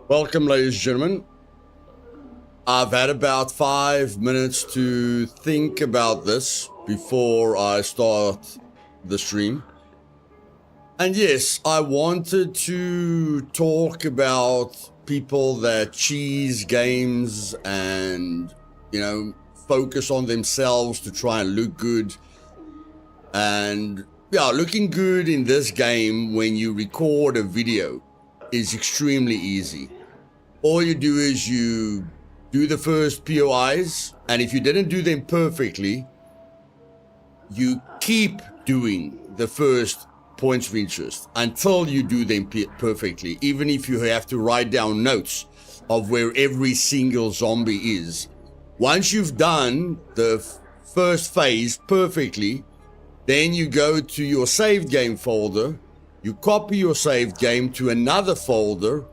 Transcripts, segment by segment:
Welcome, ladies and gentlemen. I've had about 5 minutes to think about this before I start the stream. And yes, I wanted to talk about people that cheese games and, focus on themselves to try and look good. And yeah, looking good in this game when you record a video is extremely easy. All you do is you do the first POIs, and if you didn't do them perfectly, you keep doing the first points of interest until you do them perfectly, even if you have to write down notes of where every single zombie is. Once you've done the first phase perfectly, then you go to your saved game folder, you copy your saved game to another folder,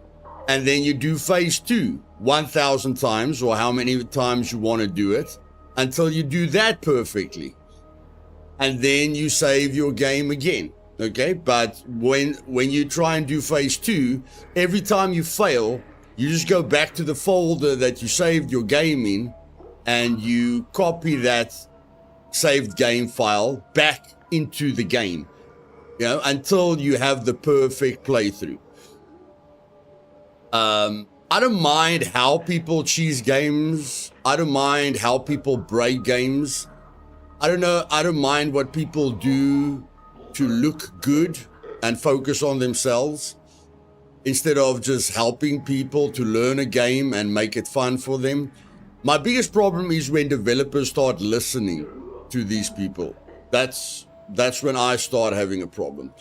and then you do phase 2 1,000 times, or how many times you want to do it, until you do that perfectly. And then you save your game again, okay? But when you try and do phase 2, every time you fail, you just go back to the folder that you saved your game in, and you copy that saved game file back into the game, until you have the perfect playthrough. I don't mind how people cheese games. I don't mind how people break games. I don't mind what people do to look good and focus on themselves instead of just helping people to learn a game and make it fun for them. My biggest problem is when developers start listening to these people. That's when I start having a problem.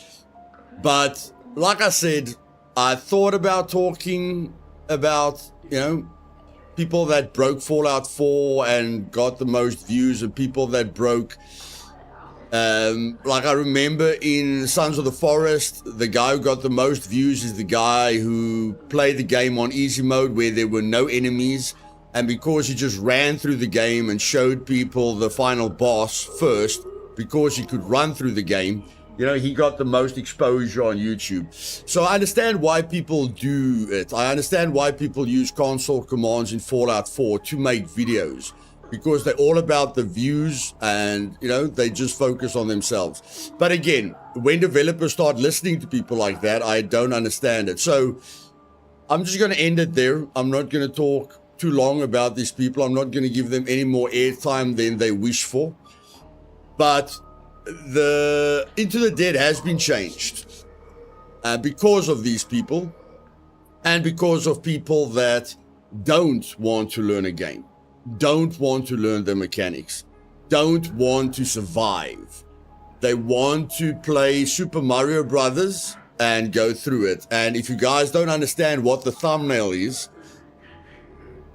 But like I said, I thought about talking about, people that broke Fallout 4 and got the most views, and people that broke, like I remember in Sons of the Forest, the guy who got the most views is the guy who played the game on easy mode where there were no enemies. And because he just ran through the game and showed people the final boss first, because he could run through the game, he got the most exposure on YouTube. So I understand why people do it. I understand why people use console commands in Fallout 4 to make videos, because they're all about the views and, they just focus on themselves. But again, when developers start listening to people like that, I don't understand it. So I'm just going to end it there. I'm not going to talk too long about these people. I'm not going to give them any more airtime than they wish for. But the Into the Dead has been changed because of these people, and because of people that don't want to learn a game, don't want to learn the mechanics, don't want to survive. They want to play Super Mario Brothers and go through it. And if you guys don't understand what the thumbnail is,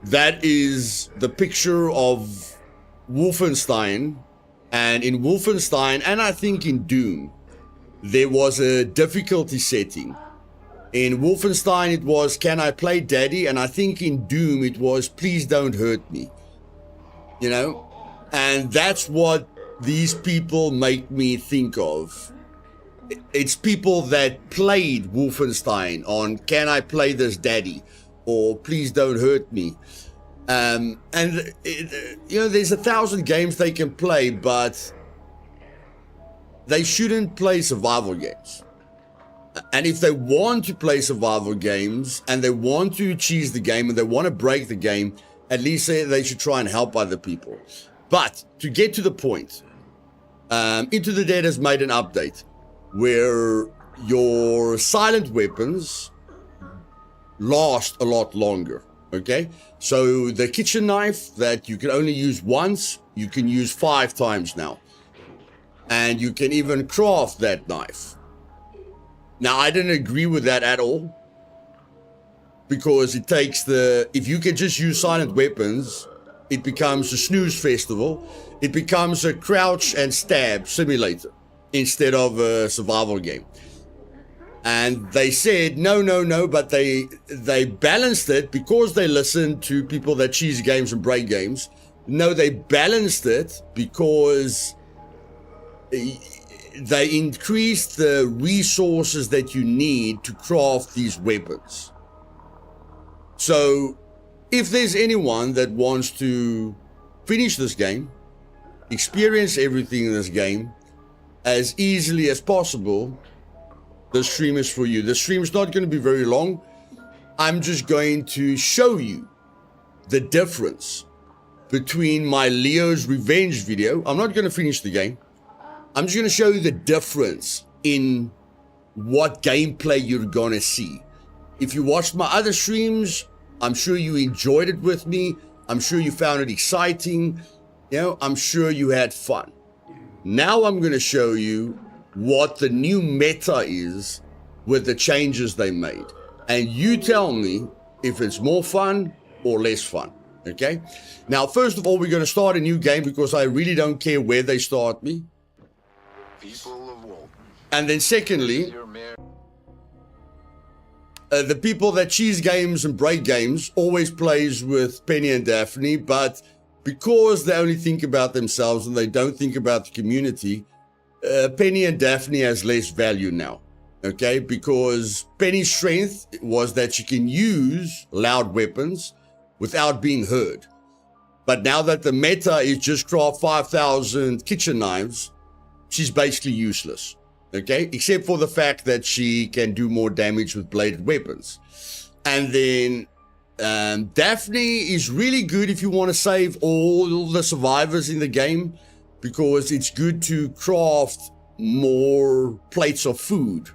that is the picture of Wolfenstein. And in Wolfenstein, and I think in Doom, there was a difficulty setting. In Wolfenstein, it was, can I play daddy? And I think in Doom, it was, please don't hurt me. And that's what these people make me think of. It's people that played Wolfenstein on, can I play this daddy? Or please don't hurt me. And there's 1,000 games they can play, but they shouldn't play survival games. And if they want to play survival games and they want to cheese the game and they want to break the game, at least they should try and help other people. But to get to the point, Into the Dead has made an update where your silent weapons last a lot longer. Okay, so the kitchen knife that you can only use once, you can use 5 times now. And you can even craft that knife. Now, I didn't agree with that at all, because it takes if you can just use silent weapons, it becomes a snooze festival. It becomes a crouch and stab simulator instead of a survival game. And they said, no, but they balanced it because they listened to people that cheese games and break games. No, they balanced it because they increased the resources that you need to craft these weapons. So if there's anyone that wants to finish this game, experience everything in this game as easily as possible, the stream is for you. The stream is not going to be very long. I'm just going to show you the difference between my Leo's Revenge video. I'm not going to finish the game. I'm just going to show you the difference in what gameplay you're going to see. If you watched my other streams, I'm sure you enjoyed it with me. I'm sure you found it exciting. You know, I'm sure you had fun. Now I'm going to show you what the new meta is with the changes they made. And you tell me if it's more fun or less fun. Okay? Now, first of all, we're going to start a new game because I really don't care where they start me. And then secondly, the people that cheese games and break games always plays with Penny and Daphne, but because they only think about themselves and they don't think about the community, Penny and Daphne has less value now, okay? Because Penny's strength was that she can use loud weapons without being heard. But now that the meta is just craft 5,000 kitchen knives, she's basically useless. Okay, except for the fact that she can do more damage with bladed weapons. And then Daphne is really good if you want to save all the survivors in the game, because it's good to craft more plates of food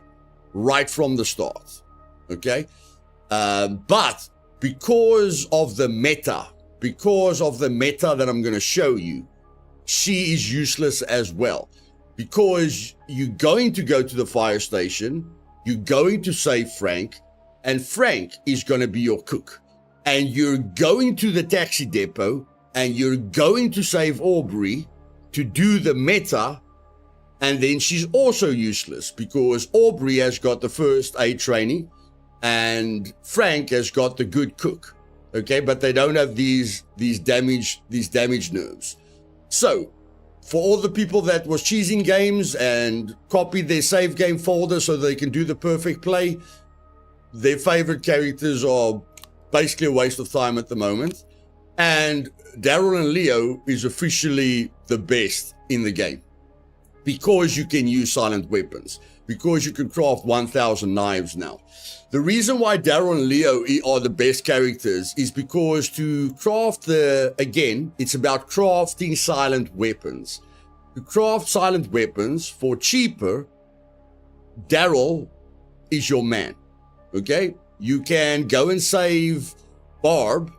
right from the start. Okay, but because of the meta that I'm going to show you, she is useless as well. Because you're going to go to the fire station, you're going to save Frank, and Frank is going to be your cook. And you're going to the taxi depot, and you're going to save Aubrey to do the meta, and then she's also useless because Aubrey has got the first aid training, and Frank has got the good cook. Okay, but they don't have these damaged nerves. So, for all the people that was cheesing games and copied their save game folder so they can do the perfect play, their favorite characters are basically a waste of time at the moment. And Daryl and Leo is officially the best in the game because you can use silent weapons, because you can craft 1,000 knives now. The reason why Daryl and Leo are the best characters is because to craft it's about crafting silent weapons. To craft silent weapons for cheaper, Daryl is your man, okay? You can go and save Barb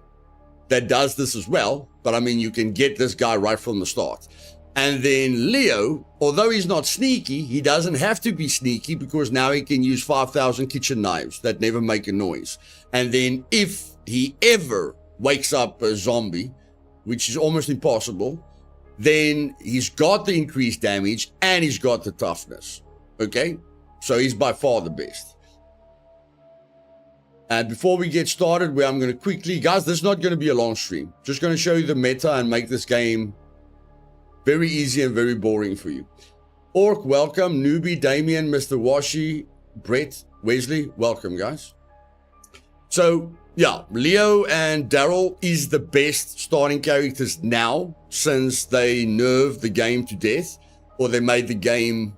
that does this as well, but I mean, you can get this guy right from the start. And then Leo, although he's not sneaky, he doesn't have to be sneaky because now he can use 5,000 kitchen knives that never make a noise. And then if he ever wakes up a zombie, which is almost impossible, then he's got the increased damage and he's got the toughness. Okay? So he's by far the best. And before we get started, where I'm going to quickly, guys, this is not going to be a long stream. Just going to show you the meta and make this game very easy and very boring for you. Orc, welcome. Newbie, Damien, Mr. Washi, Brett, Wesley, welcome, guys. So, yeah, Leo and Daryl is the best starting characters now since they nerfed the game to death, or they made the game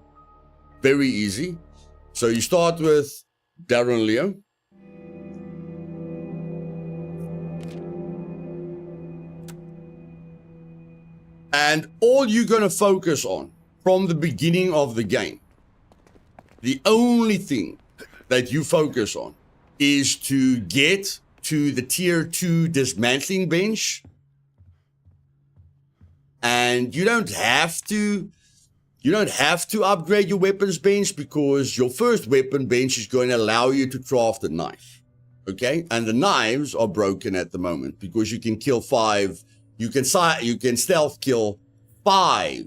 very easy. So you start with Daryl and Leo. And all you're going to focus on from the beginning of the game, the only thing that you focus on is to get to the tier 2 dismantling bench. And you don't have to upgrade your weapons bench because your first weapon bench is going to allow you to craft a knife. Okay? And the knives are broken at the moment because you can kill 5. You can stealth kill 5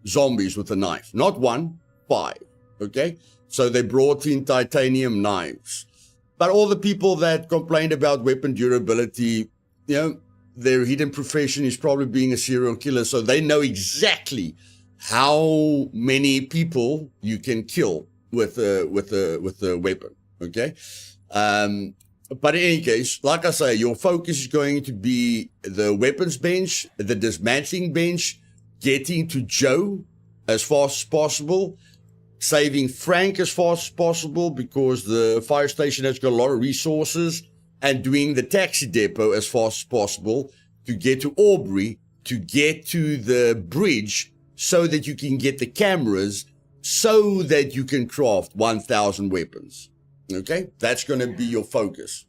zombies with a knife. Not 1, 5. Okay? So they brought in titanium knives. But all the people that complained about weapon durability, you know, their hidden profession is probably being a serial killer. So they know exactly how many people you can kill with a weapon. Okay? But in any case, like I say, your focus is going to be the weapons bench, the dismantling bench, getting to Joe as fast as possible, saving Frank as fast as possible because the fire station has got a lot of resources, and doing the taxi depot as fast as possible to get to Aubrey, to get to the bridge so that you can get the cameras so that you can craft 1,000 weapons. Okay, that's going to be your focus.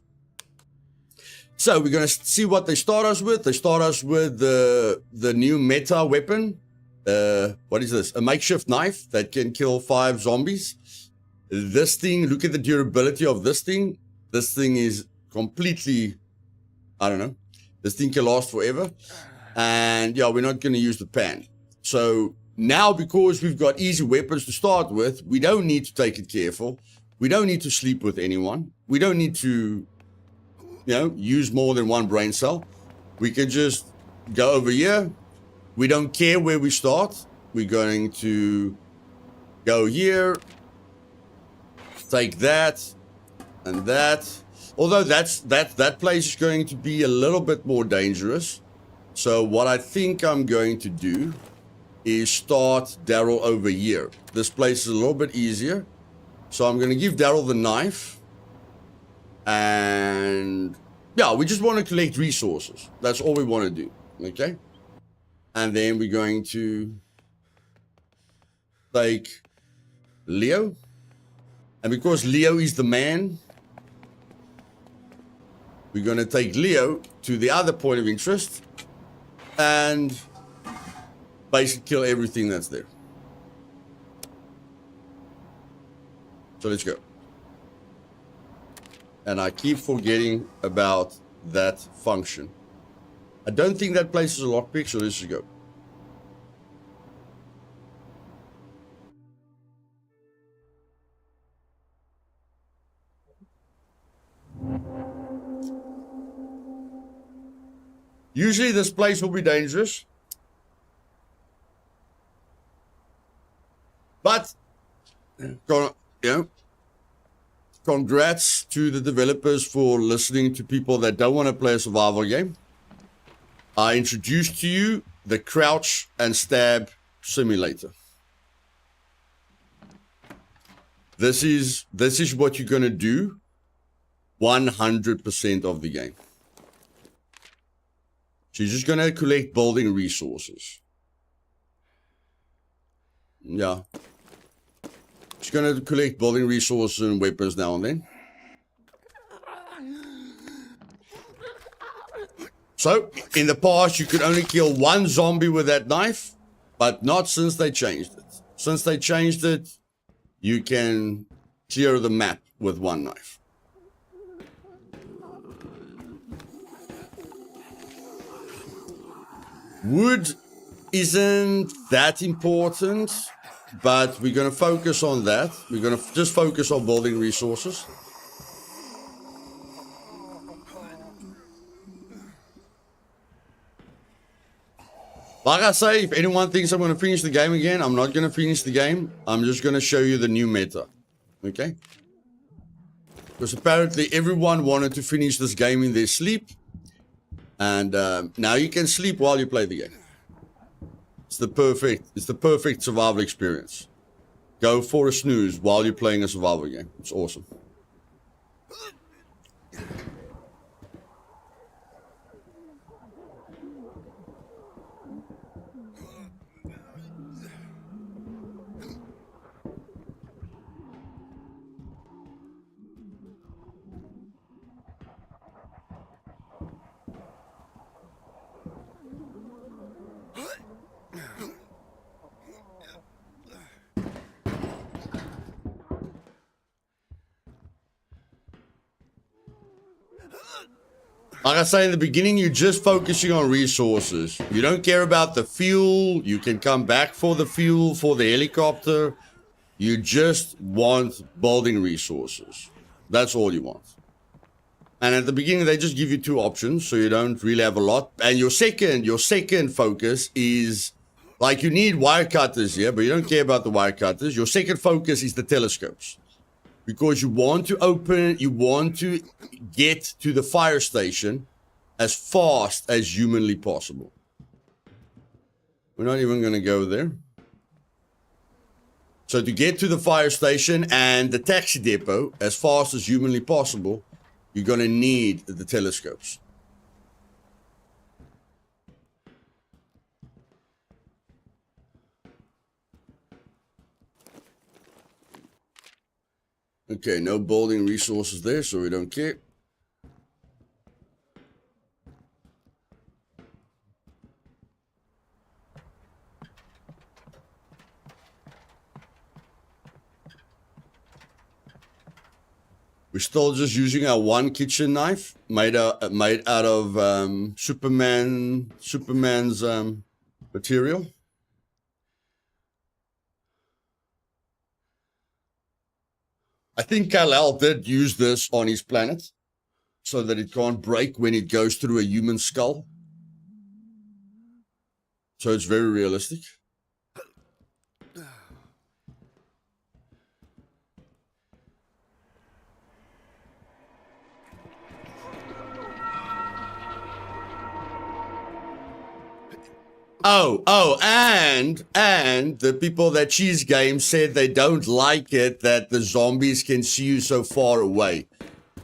So we're going to see what they start us with. They start us with the new meta weapon. What is this? A makeshift knife that can kill 5 zombies. This thing, look at the durability of this thing. This thing is completely, I don't know. This thing can last forever. And yeah, we're not going to use the pan. So now, because we've got easy weapons to start with, we don't need to take it careful. We don't need to sleep with anyone. We don't need to, use more than one brain cell. We can just go over here. We don't care where we start. We're going to go here, take that and that. Although that place is going to be a little bit more dangerous. So what I think I'm going to do is start Daryl over here. This place is a little bit easier. So I'm going to give Daryl the knife. And yeah, we just want to collect resources. That's all we want to do. Okay. And then we're going to take Leo. And because Leo is the man, we're going to take Leo to the other point of interest and basically kill everything that's there. So let's go. And I keep forgetting about that function. I don't think that place is a lockpick, so let's just go. Usually this place will be dangerous. But, congrats to the developers for listening to people that don't want to play a survival game. I introduced to you the crouch and stab simulator. This is what you're going to do 100% of the game. So you're just going to collect building resources. Yeah. Just going to collect building resources and weapons now and then. So, in the past, you could only kill 1 zombie with that knife, but not since they changed it. Since they changed it, you can clear the map with 1 knife. Wood isn't that important, but we're going to focus on that. We're going to just focus on building resources. Like I say, if anyone thinks I'm going to finish the game again, I'm not going to finish the game. I'm just going to show you the new meta. Okay? Because apparently everyone wanted to finish this game in their sleep. And now you can sleep while you play the game. It's the perfect survival experience. Go for a snooze while you're playing a survival game. It's awesome. Like I say in the beginning, you're just focusing on resources. You don't care about the fuel. You can come back for the fuel, for the helicopter. You just want building resources. That's all you want. And at the beginning, they just give you 2 options, so you don't really have a lot. And your second focus is, like, you need wire cutters here, but you don't care about the wire cutters. Your second focus is the telescopes. Because you want to get to the fire station as fast as humanly possible. We're not even going to go there. So to get to the fire station and the taxi depot as fast as humanly possible, you're going to need the telescopes. Okay, no building resources there, so we don't care. We're still just using our one kitchen knife made out of Superman's material. I think Kal-El did use this on his planet so that it can't break when it goes through a human skull. So it's very realistic. And the people that Cheese Game said they don't like it that the zombies can see you so far away.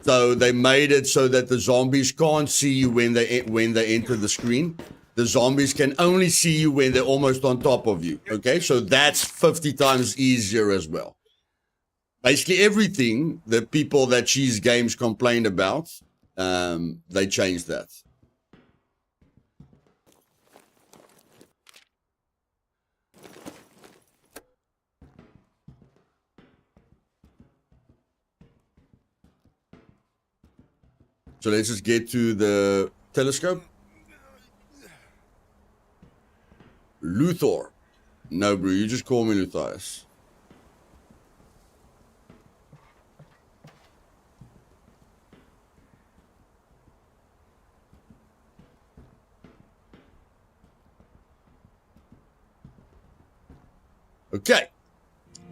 So they made it so that the zombies can't see you when they enter the screen. The zombies can only see you when they're almost on top of you. Okay, so that's 50 times easier as well. Basically everything the people that Cheese Games complained about, they changed that. So let's just get to the telescope. Luthor. No, bro, you just call me Luthais. Okay.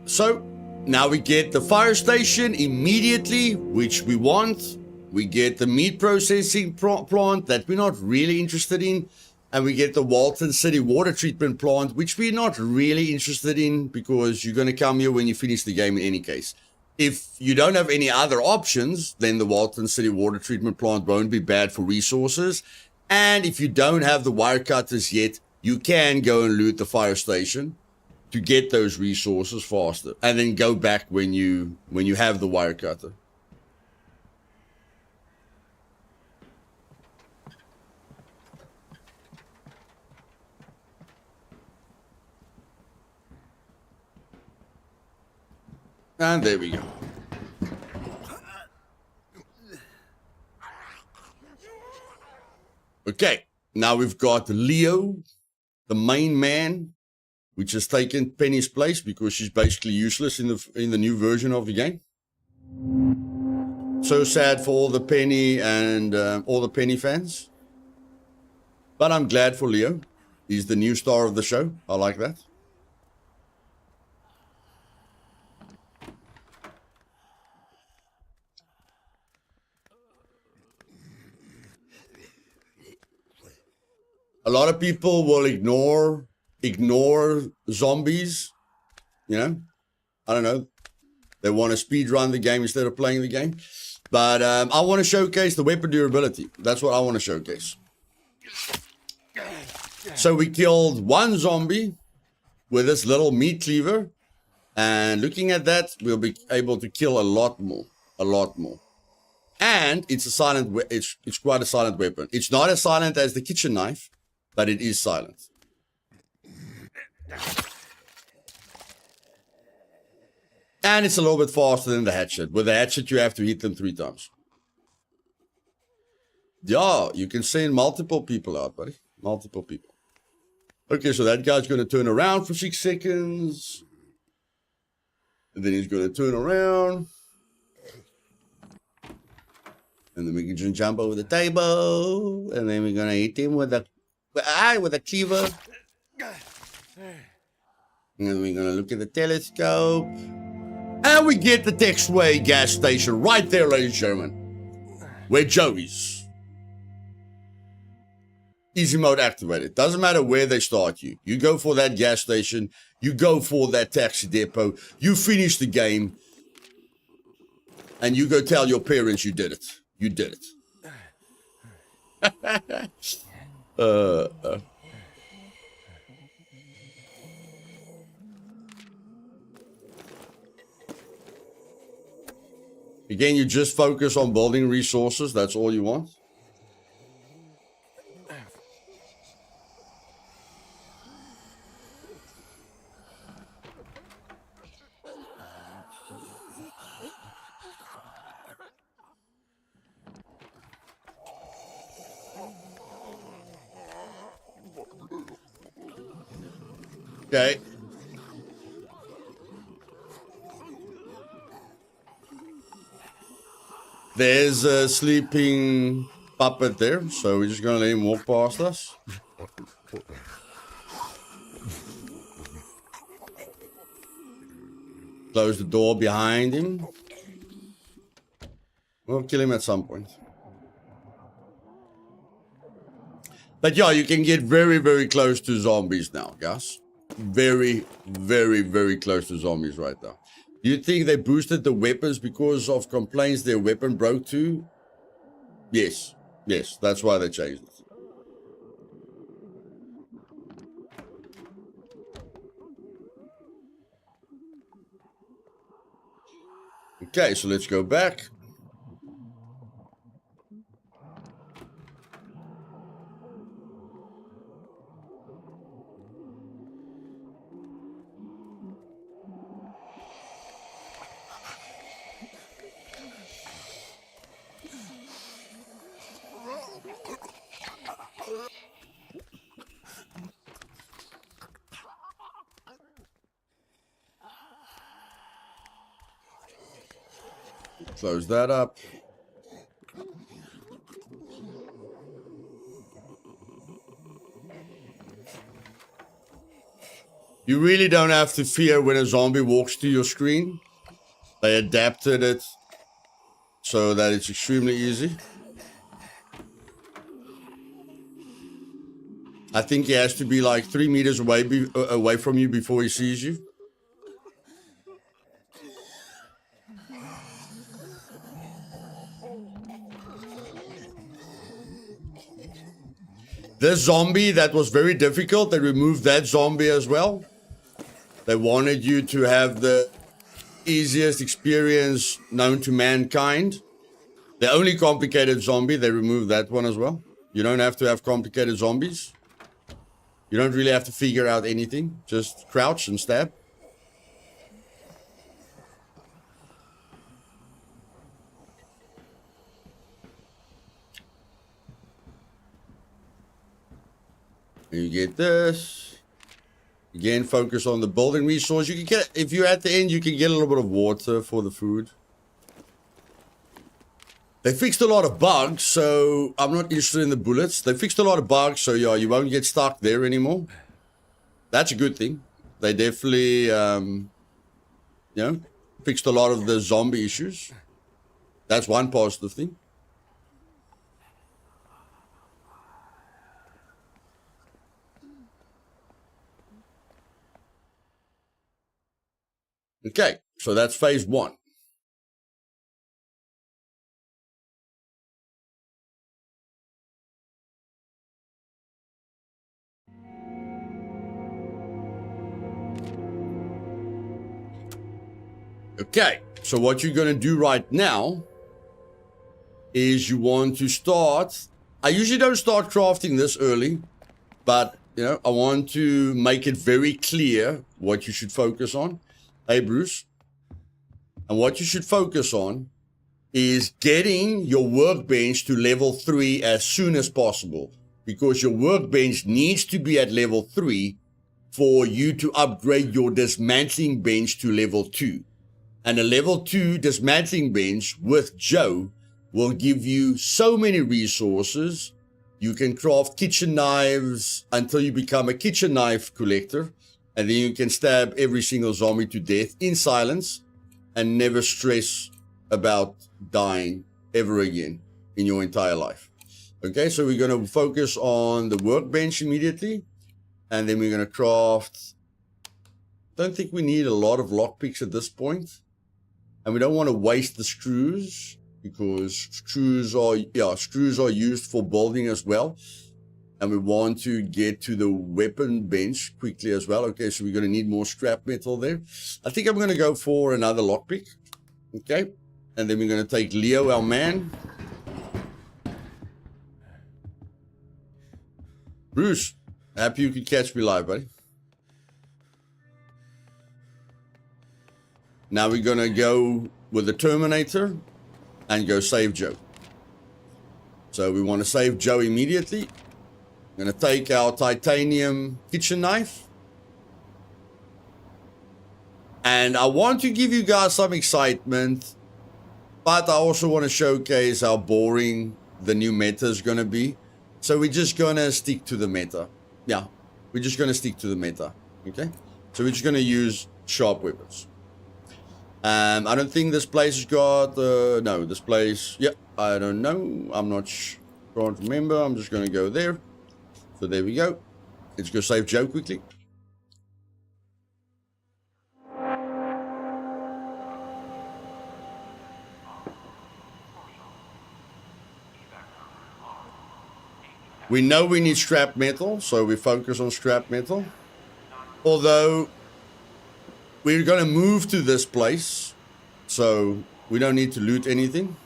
So, now we get the fire station immediately, which we want. We get the meat processing plant that we're not really interested in. And we get the Walton City water treatment plant, which we're not really interested in because you're going to come here when you finish the game in any case. If you don't have any other options, then the Walton City water treatment plant won't be bad for resources. And if you don't have the wire cutters yet, you can go and loot the fire station to get those resources faster. And then go back when you have the wire cutter. And there we go. Okay, now we've got Leo, the main man, which has taken Penny's place because she's basically useless in the new version of the game. So sad for all the Penny and all the Penny fans. But I'm glad for Leo. He's the new star of the show. I like that. A lot of people will ignore zombies, you know. I don't know. They want to speed run the game instead of playing the game. But I want to showcase the weapon durability. That's what I want to showcase. So we killed one zombie with this little meat cleaver. And looking at that, we'll be able to kill a lot more. A lot more. And it's a silent. It's quite a silent weapon. It's not as silent as the kitchen knife, but it is silent. And it's a little bit faster than the hatchet. With the hatchet, you have to hit them 3 times. Yeah, you can send multiple people out, buddy. Multiple people. Okay, so that guy's going to turn around for 6 seconds. And then he's going to turn around. And then we can just jump over the table. And then we're going to hit him with a cleaver. And then we're going to look at the telescope. And we get the Textway gas station right there, ladies and gentlemen, where Joe is. Easy mode activated. Doesn't matter where they start you. You go for that gas station. You go for that taxi depot. You finish the game. And you go tell your parents you did it. You did it. Again, you just focus on building resources. That's all you want. Okay. There's a sleeping puppet there, so we're just gonna let him walk past us. Close the door behind him. We'll kill him at some point. But yeah, you can get very, very close to zombies now, guys. Very, very, very close to zombies right now. Do you think they boosted the weapons because of complaints their weapon broke too? Yes. Yes, that's why they changed it. Okay, so let's go back. Close that up. You really don't have to fear when a zombie walks to your screen. They adapted it so that it's extremely easy. I think he has to be like 3 meters away from you before he sees you. This zombie, that was very difficult. They removed that zombie as well. They wanted you to have the easiest experience known to mankind. The only complicated zombie, they removed that one as well. You don't have to have complicated zombies. You don't really have to figure out anything. Just crouch and stab. You get this. Again, focus on the building resource. You can get, if you're at the end, you can get a little bit of water for the food. They fixed a lot of bugs, so I'm not interested in the bullets. They fixed a lot of bugs, so yeah, you won't get stuck there anymore. That's a good thing. They definitely, fixed a lot of the zombie issues. That's one positive thing. Okay, so that's phase 1. Okay, so what you're going to do right now is you want to start. I usually don't start crafting this early, but I want to make it very clear what you should focus on. Hey, Bruce. And what you should focus on is getting your workbench to level 3 as soon as possible, because your workbench needs to be at level 3 for you to upgrade your dismantling bench to level 2. And a level 2 dismantling bench with Joe will give you so many resources. You can craft kitchen knives until you become a kitchen knife collector. And then you can stab every single zombie to death in silence. and never stress about dying ever again in your entire life. Okay, so we're going to focus on the workbench immediately, and then we're going to craft. Don't think we need a lot of lockpicks at this point, and we don't want to waste the screws because screws are used for building as well, and we want to get to the weapon bench quickly as well. Okay, so we're going to need more scrap metal there. I think I'm going to go for another lockpick. Okay, and then we're going to take Leo, our man. Bruce, happy you could catch me live, buddy. Now we're going to go with the Terminator and go save Joe. So we want to save Joe immediately. I'm going to take our titanium kitchen knife. And I want to give you guys some excitement, but I also want to showcase how boring the new meta is going to be. So we're just going to stick to the meta. Yeah, we're just going to stick to the meta. Okay? So we're just going to use sharp weapons. I don't think this place has got... no, this place... Yeah, I don't know. I'm not trying to remember. I'm just going to go there. So there we go. Let's go save Joe quickly. We know we need scrap metal, so we focus on scrap metal. Although, we're going to move to this place, so we don't need to loot anything.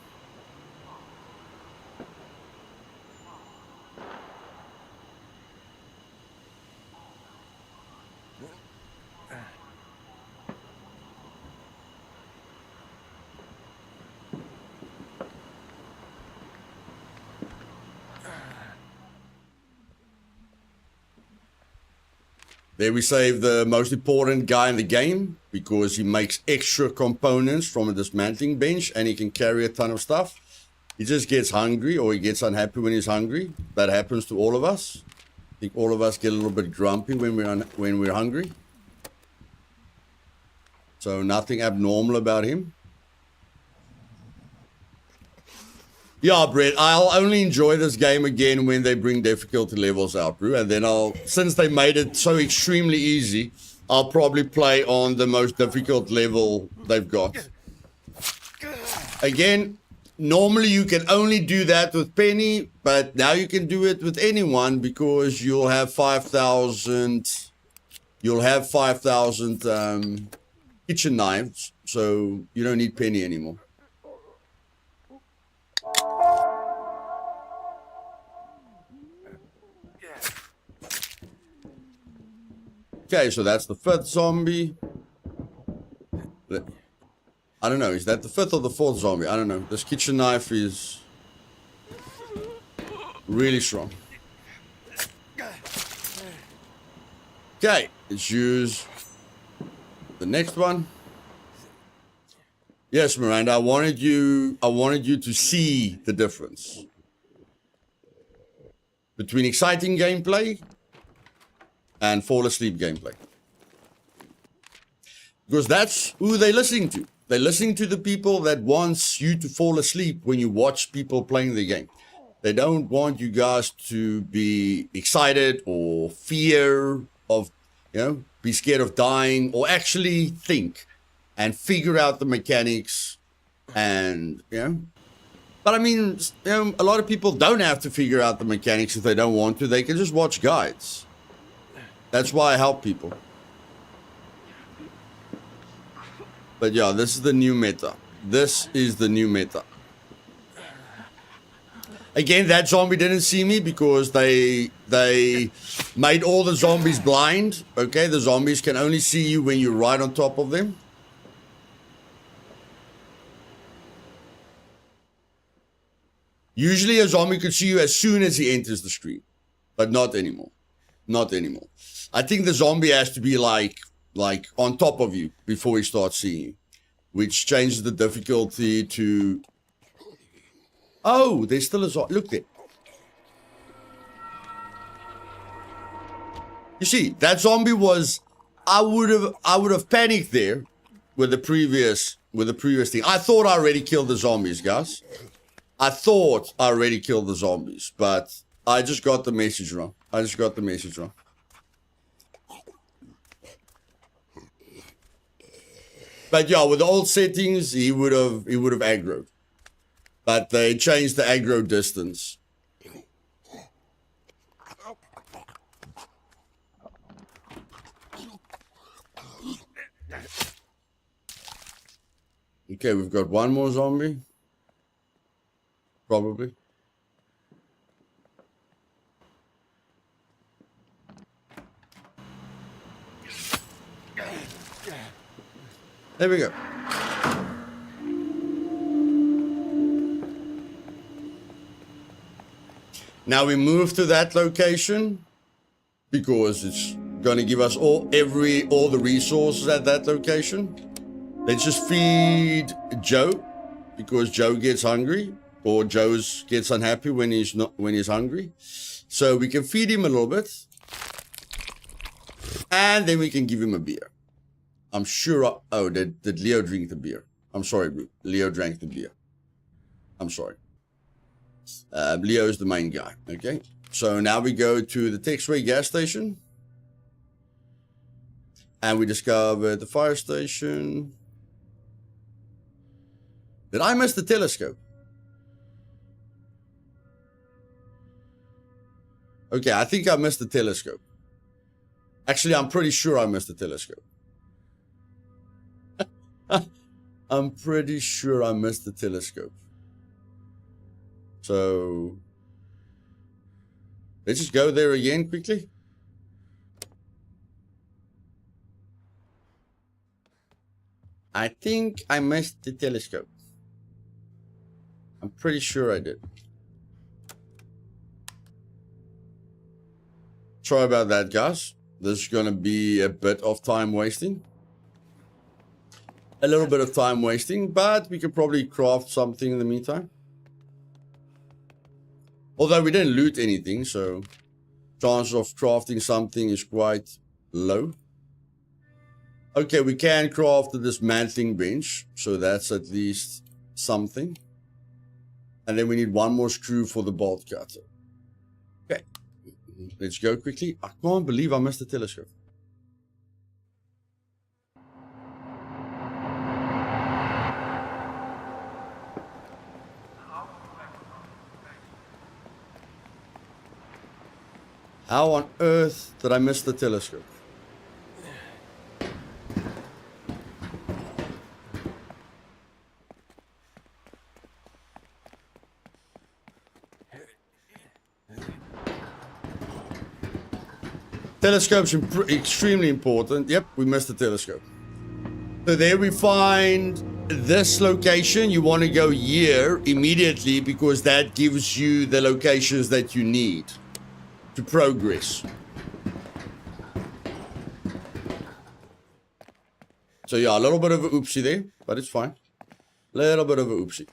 There we save the most important guy in the game because he makes extra components from a dismantling bench and he can carry a ton of stuff. He just gets hungry or he gets unhappy when he's hungry. That happens to all of us. I think all of us get a little bit grumpy when we're hungry. So nothing abnormal about him. Yeah, Brett, I'll only enjoy this game again when they bring difficulty levels out, bro. And then since they made it so extremely easy, I'll probably play on the most difficult level they've got. Again, normally you can only do that with Penny, but now you can do it with anyone because you'll have 5,000 kitchen knives, so you don't need Penny anymore. Okay, so that's the 5th zombie. I don't know, is that the 5th or the 4th zombie? I don't know. This kitchen knife is really strong. Okay, let's use the next one. Yes, Miranda, I wanted you to see the difference between exciting gameplay and fall asleep gameplay. Because that's who they're listening to. They're listening to the people that wants you to fall asleep when you watch people playing the game. They don't want you guys to be excited or fear of, be scared of dying, or actually think and figure out the mechanics and, But I mean, a lot of people don't have to figure out the mechanics if they don't want to. They can just watch guides. That's why I help people. But yeah, this is the new meta. This is the new meta. Again, that zombie didn't see me because they made all the zombies blind. Okay, the zombies can only see you when you're right on top of them. Usually a zombie could see you as soon as he enters the screen. But not anymore. Not anymore. I think the zombie has to be like on top of you before he starts seeing you, which changes the difficulty to... Oh, there's still a zombie. Look there. You see, that zombie was... I would have panicked there with the previous thing. I thought I already killed the zombies, guys. I thought I already killed the zombies, but I just got the message wrong. But yeah, with the old settings, he would have aggroed. But they changed the aggro distance. Okay, we've got one more zombie. Probably. There we go. Now we move to that location because it's going to give us all the resources at that location. Let's just feed Joe because Joe gets hungry, or Joe gets unhappy when he's hungry. So we can feed him a little bit, and then we can give him a beer. I'm sure. Did Leo drink the beer? I'm sorry, Leo drank the beer. I'm sorry. Leo is the main guy. Okay. So now we go to the Texway gas station, and we discover the fire station. Did I miss the telescope? Okay, I think I missed the telescope. Actually, I'm pretty sure I missed the telescope. I'm pretty sure I missed the telescope. So let's just go there again quickly. I think I missed the telescope. I'm pretty sure I did. Sorry about that, guys. This is going to be a bit of time wasting. A little bit of time wasting, but we could probably craft something in the meantime. Although we didn't loot anything, so chance of crafting something is quite low. Okay, we can craft the dismantling bench, so that's at least something. And then we need one more screw for the bolt cutter. Okay, let's go quickly. I can't believe I missed the telescope. How on earth did I miss the telescope? Telescope's extremely important. Yep, we missed the telescope. So there we find this location. You want to go here immediately because that gives you the locations that you need to progress. So yeah, a little bit of a oopsie there, but it's fine. Little bit of a oopsie.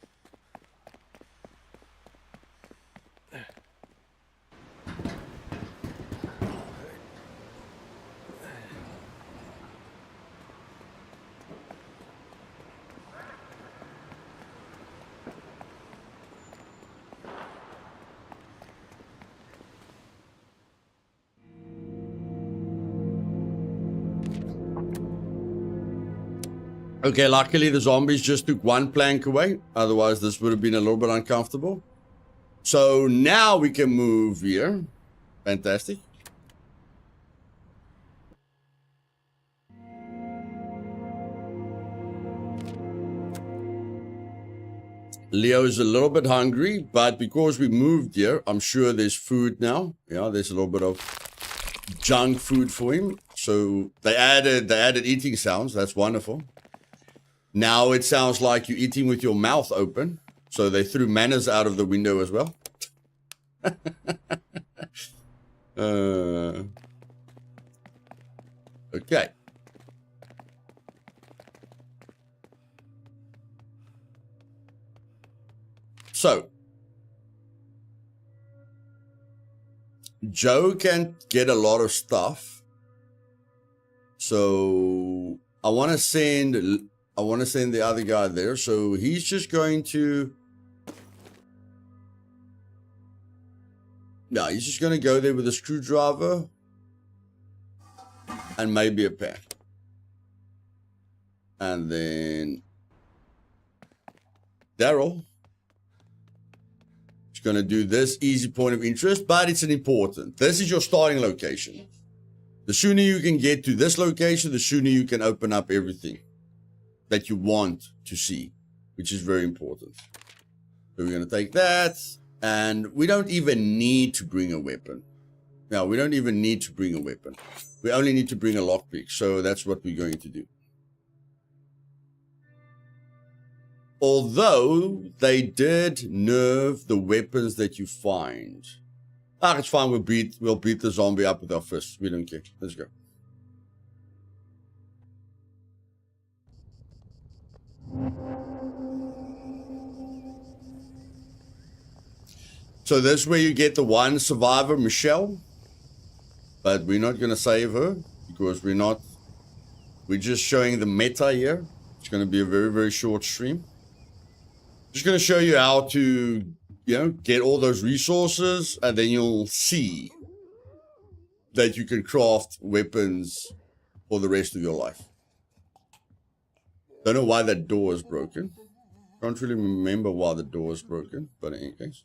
Okay, luckily the zombies just took one plank away. Otherwise, this would have been a little bit uncomfortable. So now we can move here. Fantastic. Leo's a little bit hungry, but because we moved here, I'm sure there's food now. Yeah, there's a little bit of junk food for him. So they added eating sounds. That's wonderful. Now it sounds like you're eating with your mouth open. So they threw manners out of the window as well. Okay. So Joe can get a lot of stuff. So I want to send I want to send the other guy there. So he's just going to... No, he's just going to go there with a screwdriver. And maybe a pan. And then... Daryl is going to do this easy point of interest, but it's an important. This is your starting location. The sooner you can get to this location, the sooner you can open up everything that you want to see, which is very important. So we're going to take that, and we don't even need to bring a weapon. Now, we don't even need to bring a weapon. We only need to bring a lockpick, so that's what we're going to do. Although they did nerve the weapons that you find. Ah, it's fine. We'll beat the zombie up with our fists. We don't care. Let's go. So this is where you get the one survivor, Michelle. But we're not going to save her because we're just showing the meta here. It's going to be a very, very short stream. Just going to show you how to, get all those resources, and then you'll see that you can craft weapons for the rest of your life. Don't know why that door is broken. Can't really remember why the door is broken, but in any case.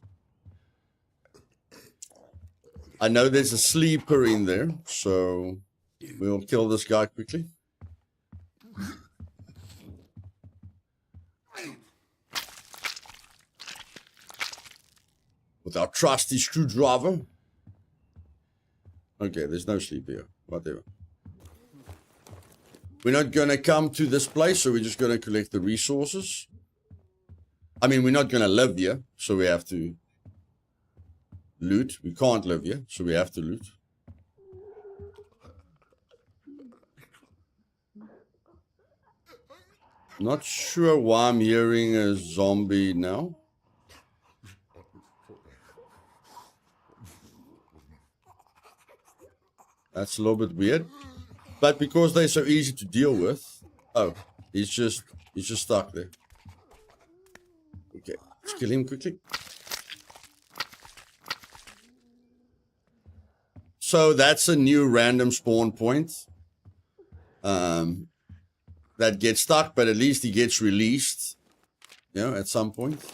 I know there's a sleeper in there, so we'll kill this guy quickly. With our trusty screwdriver. Okay, there's no sleep here. Whatever. We're not going to come to this place, so we're just going to collect the resources. I mean, we're not going to live here, so we have to loot. We can't live here, so we have to loot. Not sure why I'm hearing a zombie now. That's a little bit weird. But because they're so easy to deal with... Oh, he's just stuck there. Okay, let's kill him quickly. So that's a new random spawn point. That gets stuck, but at least he gets released, at some point.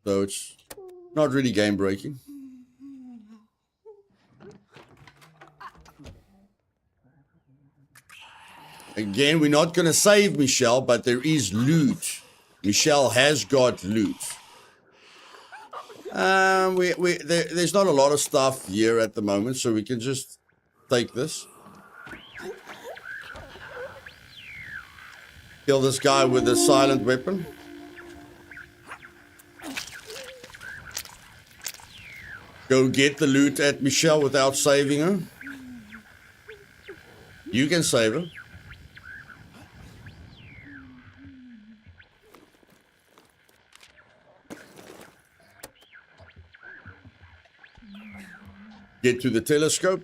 So it's not really game breaking. Again, we're not going to save Michelle, but there is loot. Michelle has got loot. There's not a lot of stuff here at the moment, so we can just take this. Kill this guy with a silent weapon. Go get the loot at Michelle without saving her. You can save her. Get to the telescope.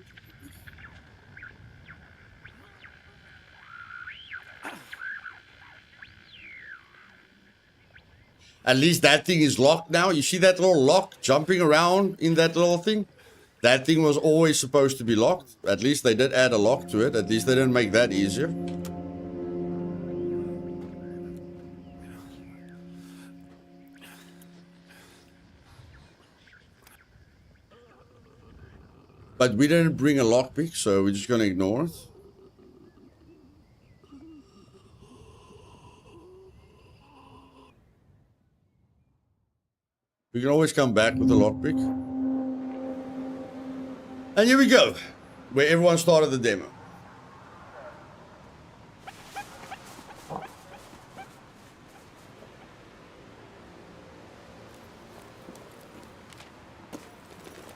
At least that thing is locked now. You see that little lock jumping around in that little thing? That thing was always supposed to be locked. At least they did add a lock to it. At least they didn't make that easier. But we didn't bring a lockpick, so we're just going to ignore it. We can always come back with a lockpick. And here we go, where everyone started the demo.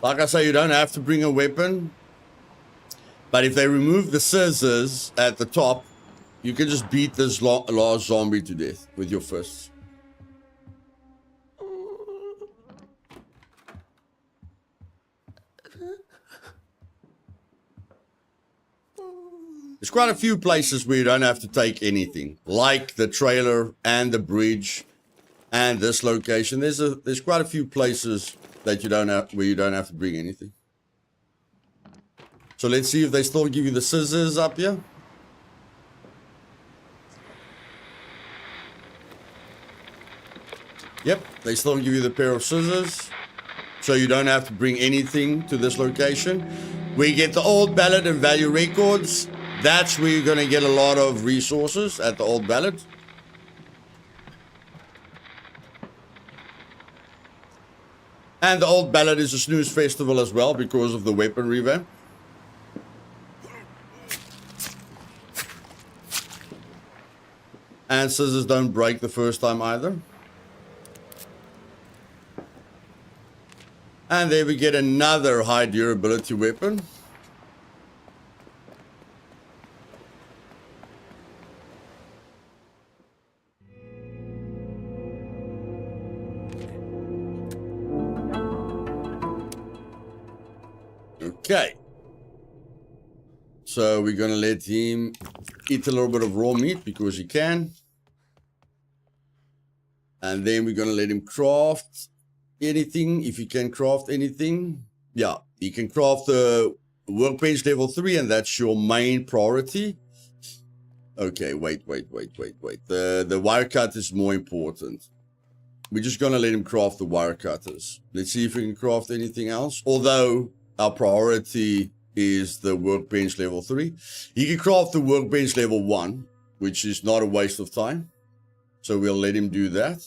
Like I say, you don't have to bring a weapon. But if they remove the scissors at the top, you can just beat this last zombie to death with your fists. There's quite a few places where you don't have to take anything, like the trailer and the bridge and this location. There's quite a few places that where you don't have to bring anything. So let's see if they still give you the scissors up here. Yep, they still give you the pair of scissors. So you don't have to bring anything to this location. We get the old ballad and value records. That's where you're going to get a lot of resources, at the old ballad. And the old ballad is a snooze festival as well because of the weapon revamp. And scissors don't break the first time either. And there we get another high durability weapon. Okay. So we're going to let him eat a little bit of raw meat because he can. And then we're going to let him craft anything, if you can craft anything. Yeah, you can craft the workbench level 3, and that's your main priority. Okay, wait. The wire cut is more important. We're just going to let him craft the wire cutters. Let's see if we can craft anything else. Although our priority is the workbench level 3. You can craft the workbench level 1, which is not a waste of time. So we'll let him do that.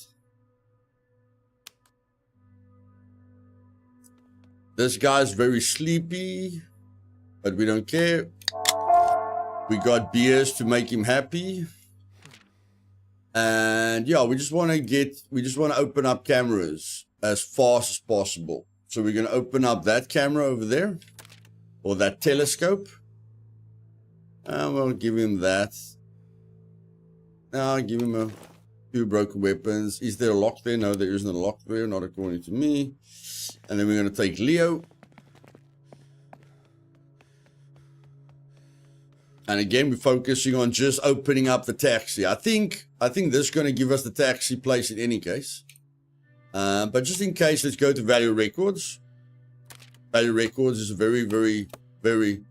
This guy's very sleepy, but we don't care. We got beers to make him happy. And yeah, we just want to open up cameras as fast as possible. So we're going to open up that camera over there, or that telescope. And we'll give him that. I'll give him a few broken weapons. Is there a lock there? No, there isn't a lock there, not according to me. And then we're going to take Leo. And again, we're focusing on just opening up the taxi. I think this is going to give us the taxi place in any case. But just in case, let's go to value records. Value records is a very, very, very,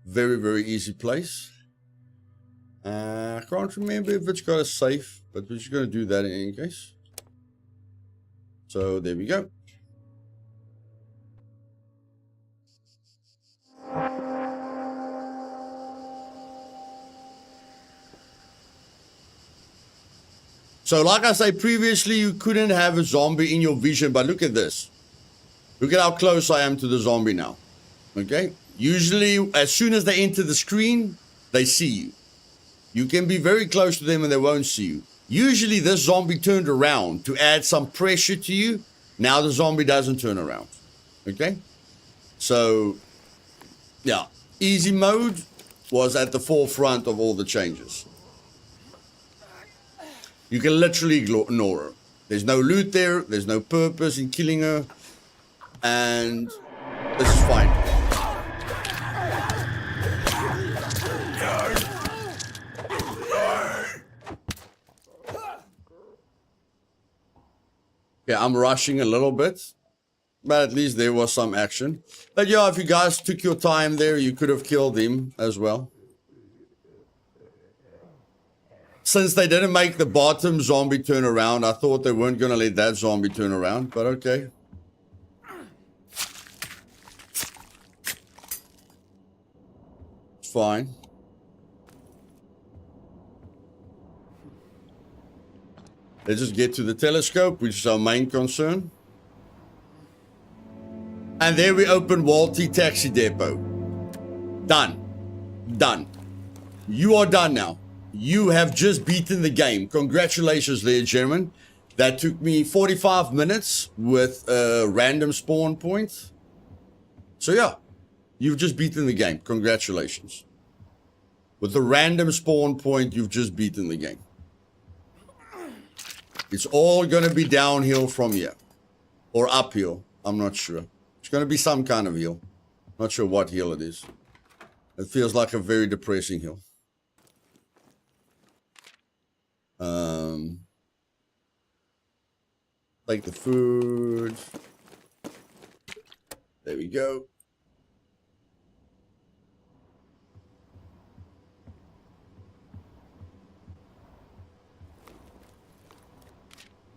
very, very easy place. I can't remember if it's got a safe, but we're just going to do that in any case. So there we go. So like I say previously, you couldn't have a zombie in your vision, but look at this. Look at how close I am to the zombie now. Okay? Usually, as soon as they enter the screen, they see you. You can be very close to them and they won't see you. Usually this zombie turned around to add some pressure to you. Now the zombie doesn't turn around. Okay? So, yeah. Easy mode was at the forefront of all the changes. You can literally ignore her. There's no loot there. There's no purpose in killing her. And this is fine. Yeah, I'm rushing a little bit. But at least there was some action. But yeah, if you guys took your time there, you could have killed him as well. Since they didn't make the bottom zombie turn around, I thought they weren't going to let that zombie turn around, but okay. It's fine. Let's just get to the telescope, which is our main concern. And there we open Walty Taxi Depot. Done. Done. You are done now. You have just beaten the game. Congratulations, ladies and gentlemen. That took me 45 minutes with a random spawn point. So yeah, you've just beaten the game. Congratulations. With the random spawn point, you've just beaten the game. It's all going to be downhill from here. Or uphill. I'm not sure. It's going to be some kind of hill. Not sure what hill it is. It feels like a very depressing hill. Take the food. There we go.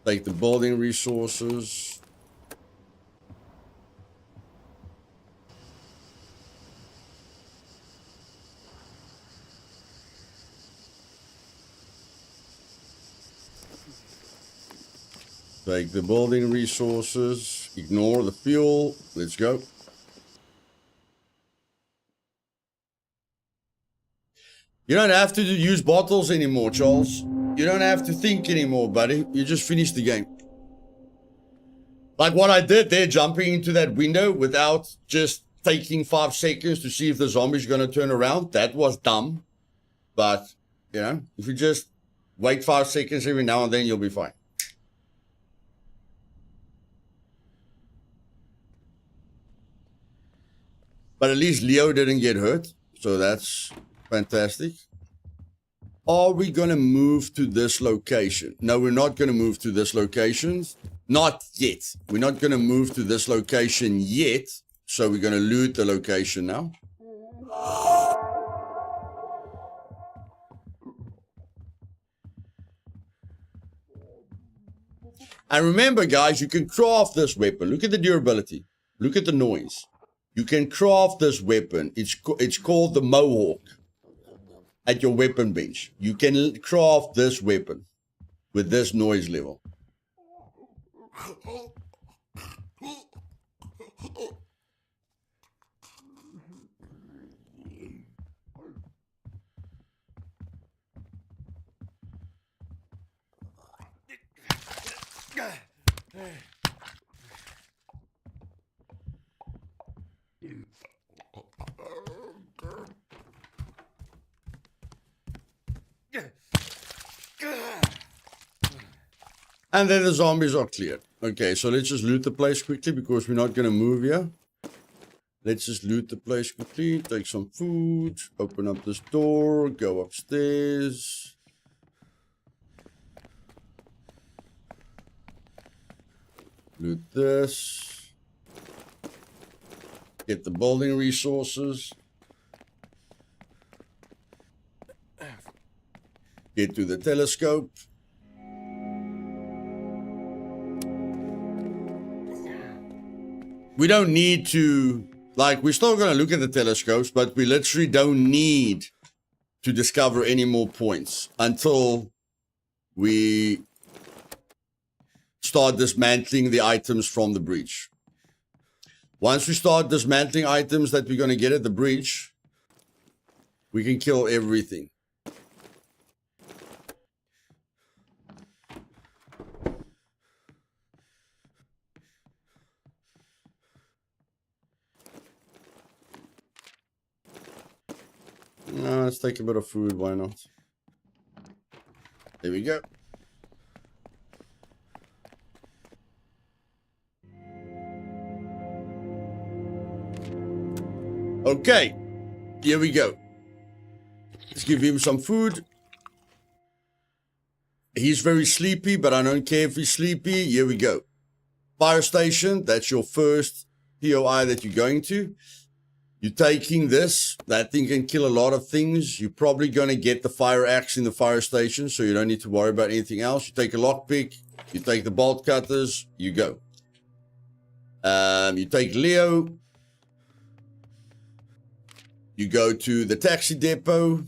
Take the building resources. Take the building resources. Ignore the fuel. Let's go. You don't have to use bottles anymore, Charles. You don't have to think anymore, buddy. You just finished the game. Like what I did there, jumping into that window without just taking 5 seconds to see if the zombie's going to turn around. That was dumb. But, you know, if you just wait 5 seconds every now and then, you'll be fine. But at least Leo didn't get hurt. So that's fantastic. Are we going to move to this location? No, we're not going to move to this location. Not yet. We're not going to move to this location yet. So we're going to loot the location now. And remember, guys, you can craft this weapon. Look at the durability. Look at the noise. You can craft this weapon. It's called the Mohawk. At your weapon bench, you can craft this weapon with this noise level. And then the zombies are cleared. Okay, so let's just loot the place quickly because we're not going to move here. Let's just loot the place quickly. Take some food. Open up this door. Go upstairs. Loot this. Get the building resources. Get to the telescope. We don't need to, like, we're still going to look at the telescopes, but we literally don't need to discover any more points until we start dismantling the items from the breach. Once we start dismantling items that we're going to get at the breach, we can kill everything. Let's take a bit of food, why not? There we go. Okay, here we go. Let's give him some food. He's very sleepy, but I don't care if he's sleepy. Here we go. Fire station, that's your first POI that you're going to. You're taking this. That thing can kill a lot of things. You're probably going to get the fire axe in the fire station, so you don't need to worry about anything else. You take a lockpick. You take the bolt cutters. You go. You take Leo. You go to the taxi depot.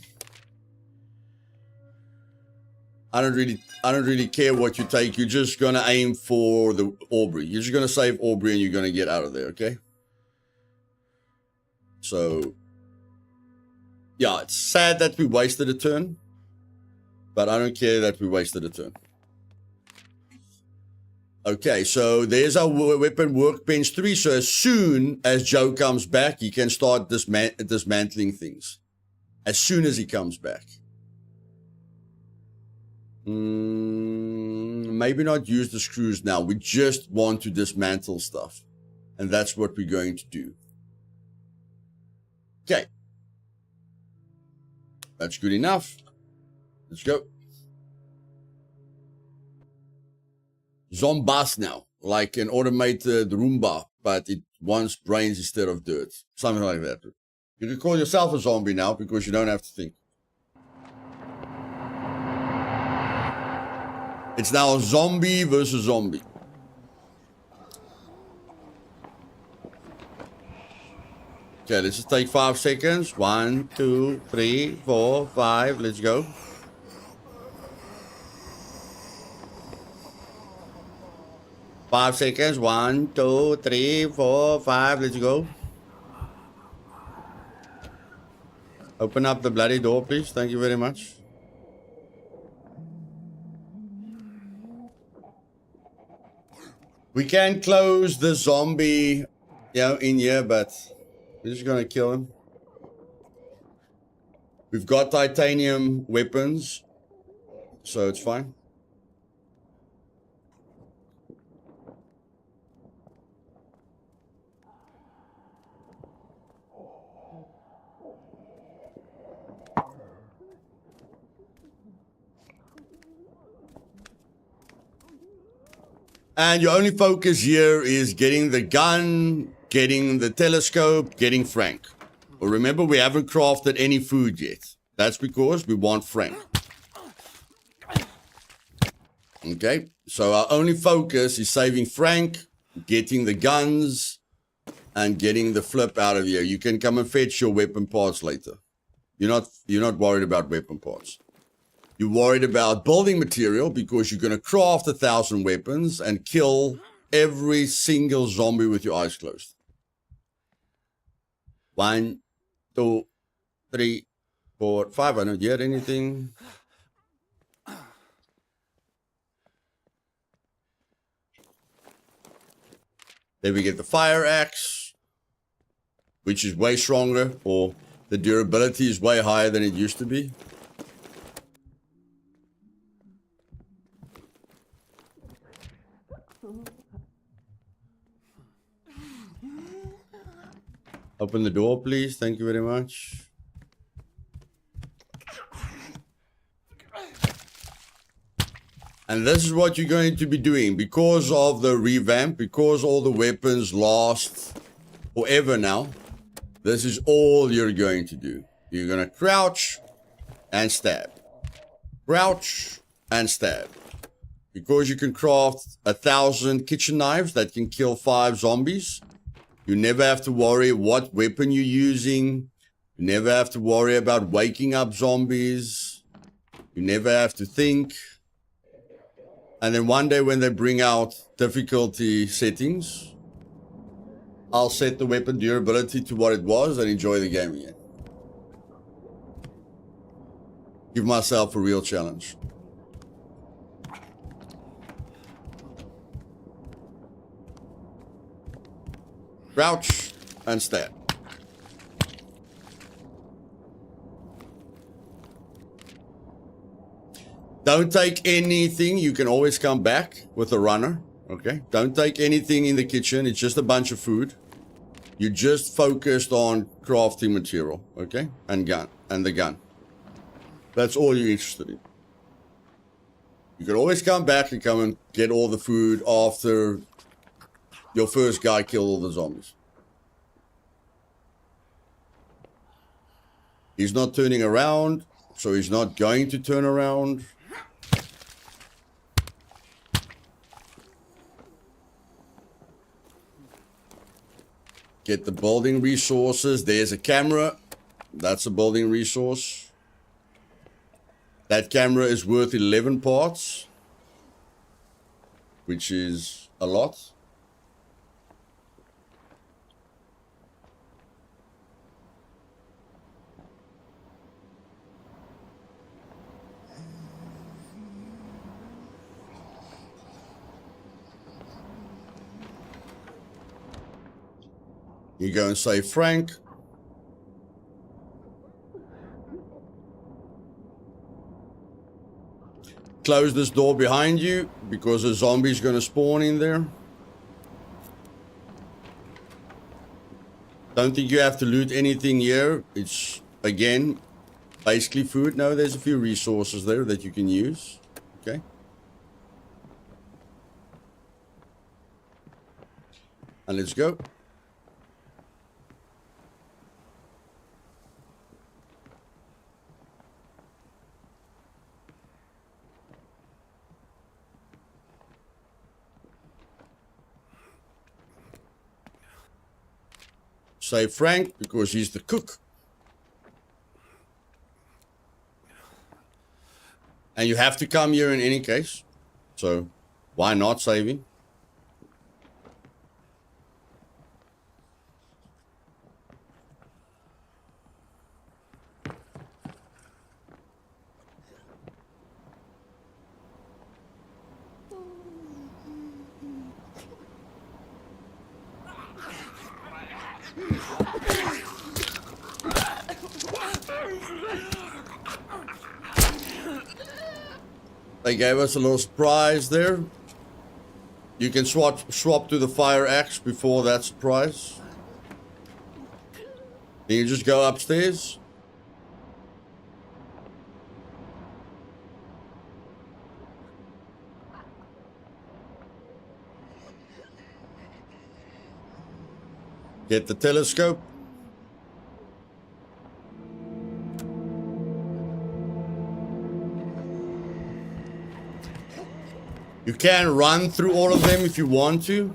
I don't really care what you take. You're just going to aim for the Aubrey. You're just going to save Aubrey and you're going to get out of there, okay? So, yeah, it's sad that we wasted a turn, but I don't care that we wasted a turn. Okay, so there's our weapon workbench 3. So as soon as Joe comes back, he can start dismantling things. As soon as he comes back. Maybe not use the screws now. We just want to dismantle stuff. And that's what we're going to do. Okay. That's good enough. Let's go. Zombas now, like an automated Roomba, but it wants brains instead of dirt. Something like that. You can call yourself a zombie now because you don't have to think. It's now zombie versus zombie. Okay, let's just take 5 seconds. 1, 2, 3, 4, 5. Let's go. Five seconds. 1, 2, 3, 4, 5. Let's go. Open up the bloody door, please. Thank you very much. We can close the zombie, in here, but we're just gonna kill him. We've got titanium weapons, so it's fine. And your only focus here is getting the gun, getting the telescope, getting Frank. Well, remember, we haven't crafted any food yet. That's because we want Frank. Okay, so our only focus is saving Frank, getting the guns, and getting the flip out of here. You can come and fetch your weapon parts later. You're not worried about weapon parts. You're worried about building material because you're going to craft 1,000 weapons and kill every single zombie with your eyes closed. 1, 2, 3, 4, 5. I don't hear anything. Then we get the fire axe, which is way stronger, or the durability is way higher than it used to be. Open the door, please. Thank you very much. And this is what you're going to be doing because of the revamp, because all the weapons last forever now. This is all you're going to do. You're going to crouch and stab. Crouch and stab. Because you can craft 1,000 kitchen knives that can kill 5 zombies. You never have to worry what weapon you're using. You never have to worry about waking up zombies. You never have to think. And then one day when they bring out difficulty settings, I'll set the weapon durability to what it was and enjoy the game again. Give myself a real challenge. Crouch and stab. Don't take anything. You can always come back with a runner. Okay? Don't take anything in the kitchen. It's just a bunch of food. You just focused on crafting material. Okay? And the gun. That's all you're interested in. You can always come back and come and get all the food after your first guy killed all the zombies. He's not turning around, so he's not going to turn around. Get the building resources. There's a camera. That's a building resource. That camera is worth 11 parts, which is a lot. You go and say, Frank. Close this door behind you because a zombie's going to spawn in there. Don't think you have to loot anything here. It's, again, basically food. No, there's a few resources there that you can use. Okay. And let's go. Say Frank, because he's the cook. And you have to come here in any case. So, why not saving? They gave us a little surprise there. You can swap to the fire axe before that surprise. Then you just go upstairs. Get the telescope. You can run through all of them if you want to.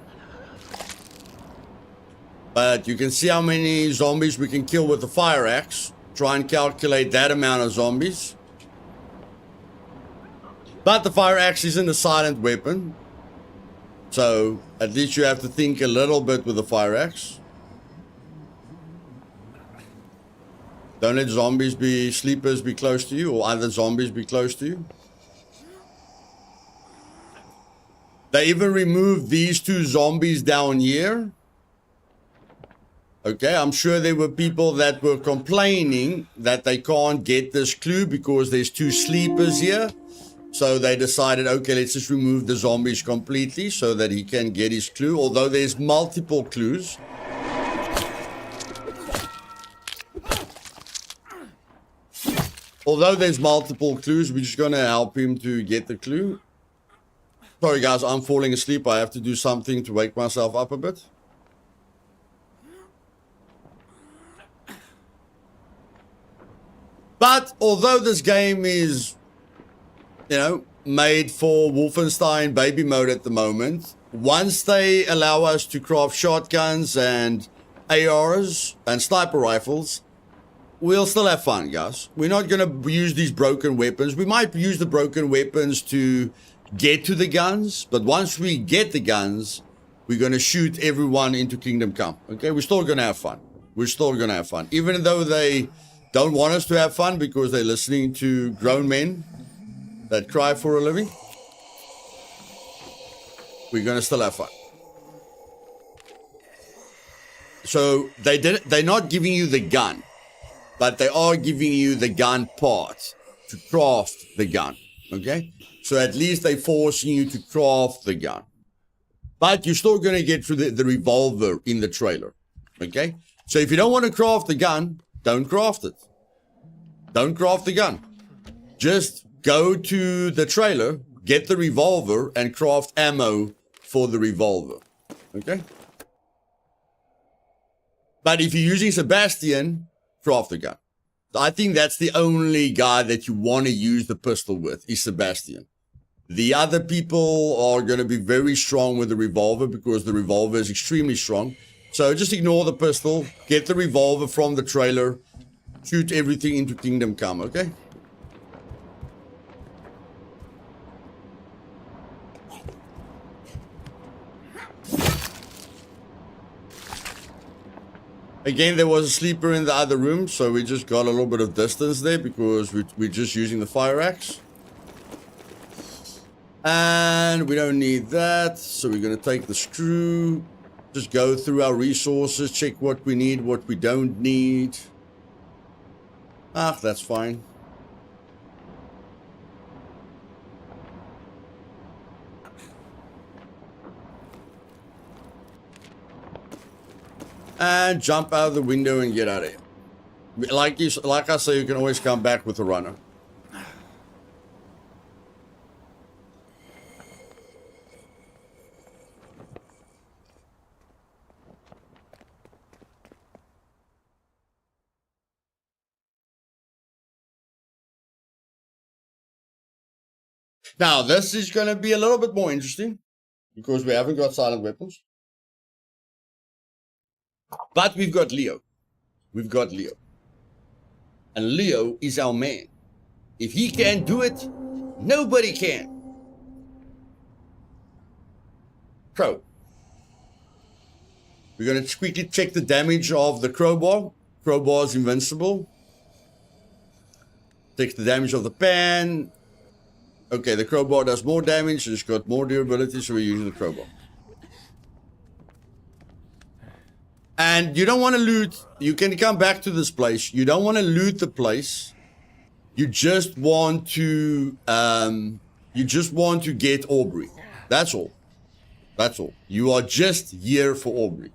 But you can see how many zombies we can kill with the fire axe. Try and calculate that amount of zombies. But the fire axe isn't a silent weapon. So at least you have to think a little bit with the fire axe. Don't let zombies be sleepers be close to you, or other zombies be close to you. They even removed these two zombies down here. Okay, I'm sure there were people that were complaining that they can't get this clue because there's two sleepers here. So they decided, okay, let's just remove the zombies completely so that he can get his clue. Although there's multiple clues. Although there's multiple clues, we're just going to help him to get the clue. Sorry guys, I'm falling asleep. I have to do something to wake myself up a bit. But although this game is, you know, made for Wolfenstein baby mode at the moment, once they allow us to craft shotguns and ARs and sniper rifles, we'll still have fun, guys. We're not going to use these broken weapons. We might use the broken weapons to get to the guns, but once we get the guns, we're going to shoot everyone into Kingdom Come. Okay, we're still going to have fun. We're still going to have fun. Even though they don't want us to have fun because they're listening to grown men that cry for a living, we're going to still have fun. So they're not giving you the gun, but they are giving you the gun parts to craft the gun. Okay? So at least they're forcing you to craft the gun. But you're still going to get through the revolver in the trailer. Okay? So if you don't want to craft the gun, don't craft it. Don't craft the gun. Just go to the trailer, get the revolver, and craft ammo for the revolver. Okay? But if you're using Sebastian, craft the gun. I think that's the only guy that you want to use the pistol with, is Sebastian. The other people are going to be very strong with the revolver because the revolver is extremely strong. So just ignore the pistol, get the revolver from the trailer, shoot everything into Kingdom Come, okay? Again, there was a sleeper in the other room, so we just got a little bit of distance there because we're just using the fire axe. And we don't need that, so we're going to take the screw, just go through our resources, check what we need, what we don't need. Ah, that's fine. And jump out of the window and get out of here. Like I say, you can always come back with a runner. Now, this is going to be a little bit more interesting because we haven't got silent weapons. But we've got Leo. We've got Leo. And Leo is our man. If he can't do it, nobody can. So, we're going to quickly check the damage of the crowbar. Crowbar is invincible. Take the damage of the pan. Okay, the crowbar does more damage. It's got more durability, so we're using the crowbar. And you don't want to loot. You can come back to this place. You don't want to loot the place. You just want to get Aubrey. That's all. That's all. You are just here for Aubrey.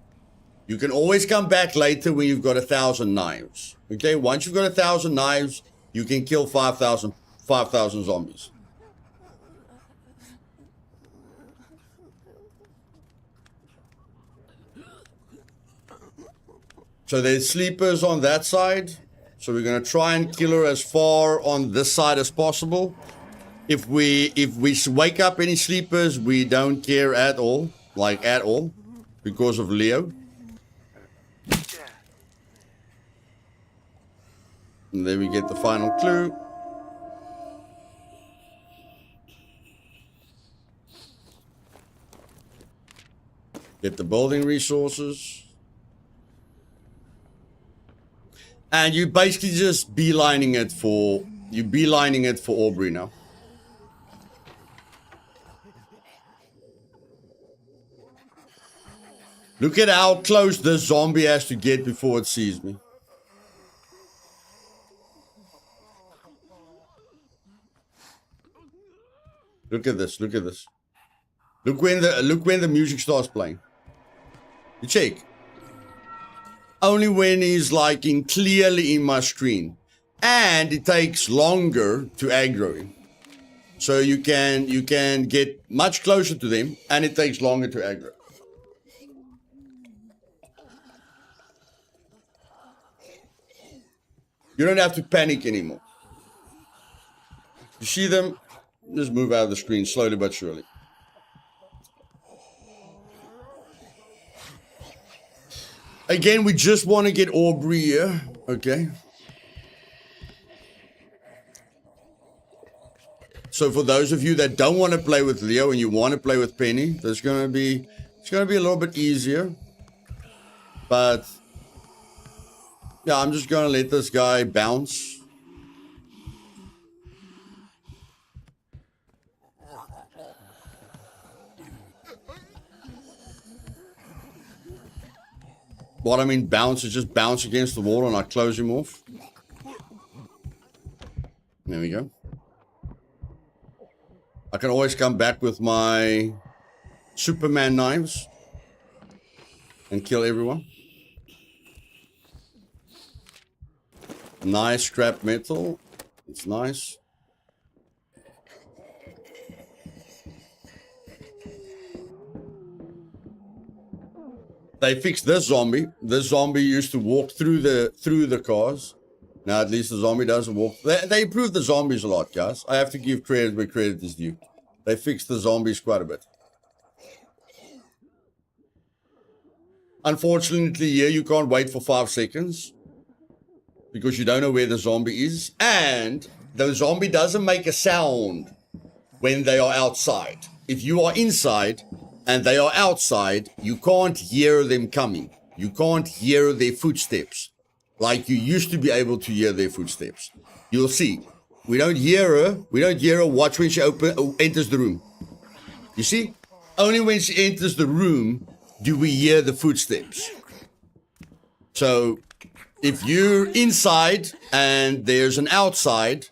You can always come back later when you've got 1,000 knives. Okay, once you've got 1,000 knives, you can kill 5,000 zombies. So there's sleepers on that side. So we're going to try and kill her as far on this side as possible. If we wake up any sleepers, we don't care at all. Like at all. Because of Leo. And then we get the final clue. Get the building resources. And you basically just beelining it for Aubrey now. Look at how close this zombie has to get before it sees me. Look at this, look at this. Look when the music starts playing. You check. Only when he's like clearly in my screen. And it takes longer to aggro him. So you can get much closer to them and it takes longer to aggro. You don't have to panic anymore. You see them? Just move out of the screen slowly but surely. Again, we just want to get Aubrey here. Okay. So for those of you that don't want to play with Leo and you want to play with Penny, it's going to be a little bit easier. But yeah, I'm just going to let this guy bounce. What I mean bounce is just bounce against the wall and I close him off. There we go. I can always come back with my Superman knives and kill everyone. Nice scrap metal. It's nice. They fixed this zombie. This zombie used to walk through the cars. Now at least the zombie doesn't walk. They improved the zombies a lot, guys. I have to give credit where credit is due. They fixed the zombies quite a bit. Unfortunately, here you can't wait for 5 seconds. Because you don't know where the zombie is. And the zombie doesn't make a sound when they are outside. If you are inside and they are outside, you can't hear them coming. You can't hear their footsteps like you used to be able to hear their footsteps. You'll see. We don't hear her. We don't hear her. Watch when she enters the room. You see? Only when she enters the room do we hear the footsteps. So if you're inside and there's an outside,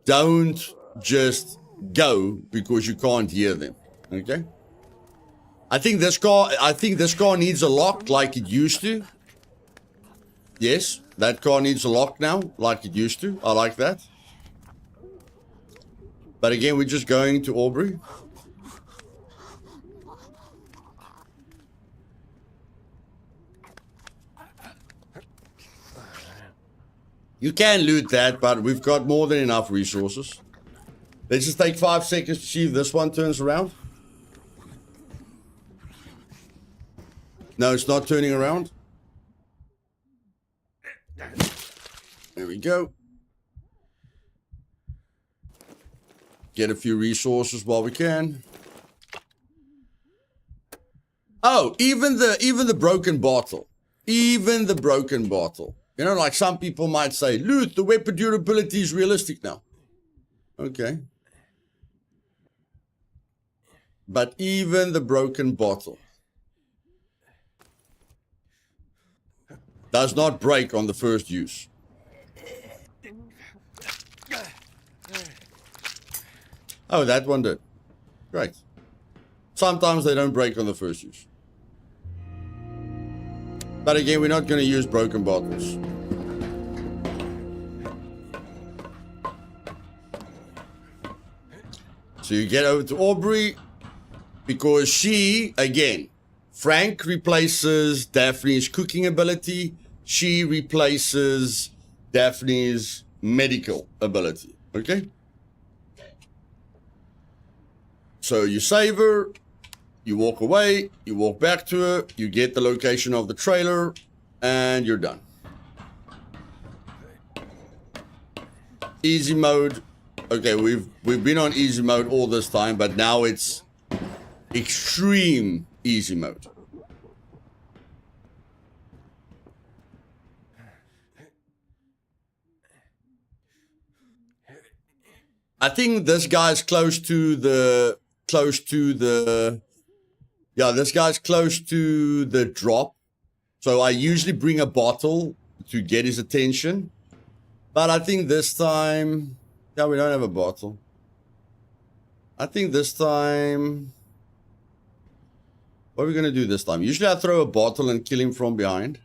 don't just go because you can't hear them. Okay? I think this car needs a lock like it used to. Yes, that car needs a lock now like it used to. I like that. But again, we're just going to Aubrey. You can loot that, but we've got more than enough resources. Let's just take 5 seconds to see if this one turns around. No, it's not turning around. There we go. Get a few resources while we can. Oh, even the broken bottle. Even the broken bottle. You know, like some people might say, Luth, the weapon durability is realistic now. Okay. But even the broken bottle does not break on the first use. Oh, that one did. Great. Sometimes they don't break on the first use. But again, we're not going to use broken bottles. So you get over to Aubrey because she, again, Frank replaces Daphne's cooking ability. She replaces Daphne's medical ability. Okay? So you save her, you walk away, you walk back to her, you get the location of the trailer, and you're done. Easy mode. Okay, we've been on easy mode all this time, but now it's extreme easy mode. I think this guy's close to the this guy's close to the drop. So I usually bring a bottle to get his attention. But I think this time, yeah, we don't have a bottle. I think this time, what are we going to do this time? Usually I throw a bottle and kill him from behind.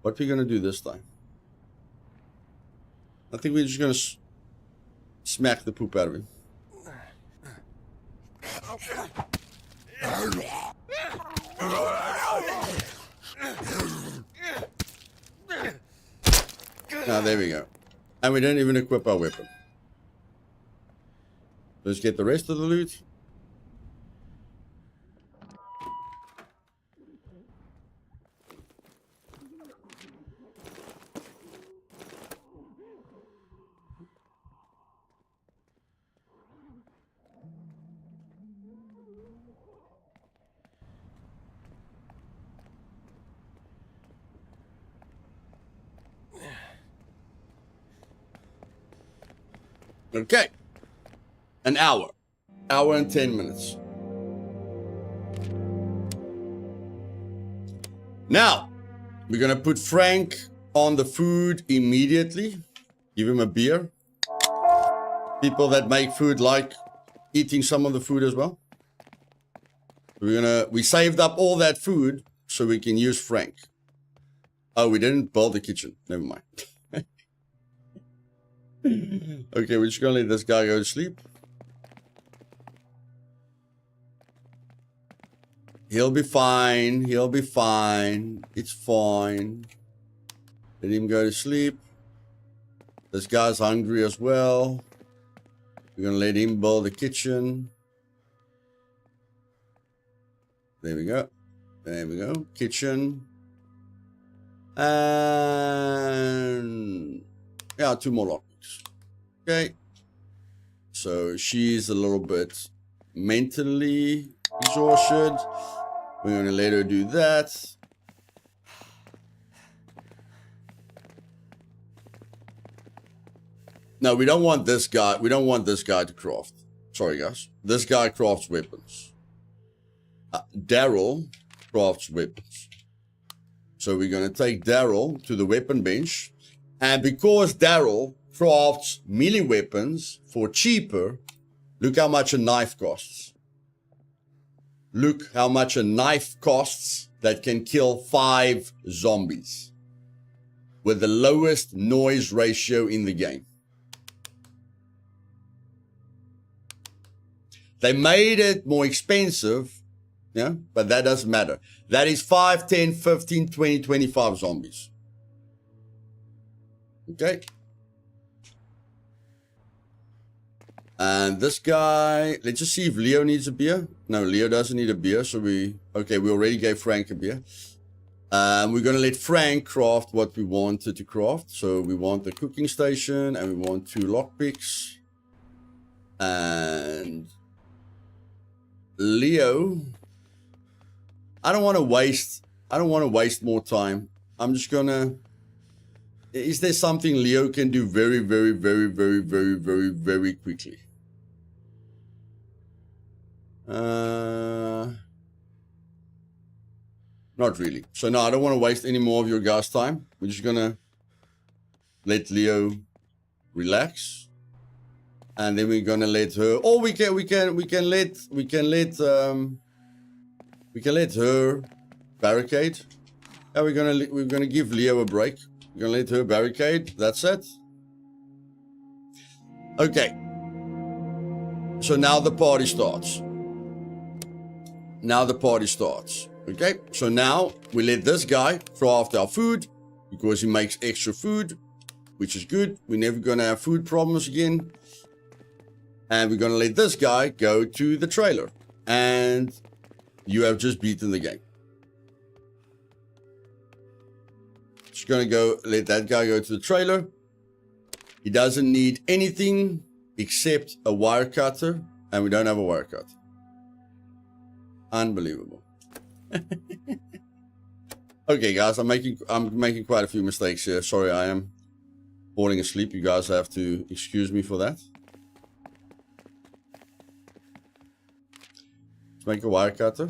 What are we going to do this time? I think we're just going to smack the poop out of him. Ah, there we go. And we don't even equip our weapon. Let's get the rest of the loot. Okay. An hour. Hour and 10 minutes. Now, we're going to put Frank on the food immediately. Give him a beer. People that make food like eating some of the food as well. We saved up all that food so we can use Frank. Oh, we didn't build the kitchen. Never mind. Okay, we're just gonna let this guy go to sleep. He'll be fine. He'll be fine. It's fine. Let him go to sleep. This guy's hungry as well. We're gonna let him build the kitchen. There we go. There we go. Kitchen. And yeah, 2 more lockpicks. Okay. So she's a little bit mentally exhausted. We're going to let her do that. No, we don't want this guy. We don't want this guy to craft. Sorry, guys. This guy crafts weapons. Daryl crafts weapons. So we're going to take Daryl to the weapon bench. And because Daryl crafts melee weapons for cheaper, look how much a knife costs. Look how much a knife costs that can kill 5 zombies with the lowest noise ratio in the game. They made it more expensive, yeah, but that doesn't matter. That is 5, 10, 15, 20, 25 zombies. Okay. And this guy, let's just see if Leo needs a beer. No, Leo doesn't need a beer, so we already gave Frank a beer. We're going to let Frank craft what we wanted to craft. So we want the cooking station, and we want 2 lockpicks. And Leo, I don't want to waste more time. I'm just going to... Is there something Leo can do very, very, very, very, very, very, very quickly? Not really. So no, I don't want to waste any more of your guys' time. We're just gonna let Leo relax, and then we're gonna let her. Or we can let her barricade. Yeah, we're gonna give Leo a break. We're gonna let her barricade. That's it. Okay. So now the party starts. Okay, so now we let this guy craft our food because he makes extra food, which is good. We're never gonna have food problems again. And we're gonna let this guy go to the trailer. And you have just beaten the game. Just gonna let that guy go to the trailer. He doesn't need anything except a wire cutter, and we don't have a wire cutter. Unbelievable. Okay, guys, I'm making quite a few mistakes here. Sorry, I am falling asleep. You guys have to excuse me for that. Let's make a wire cutter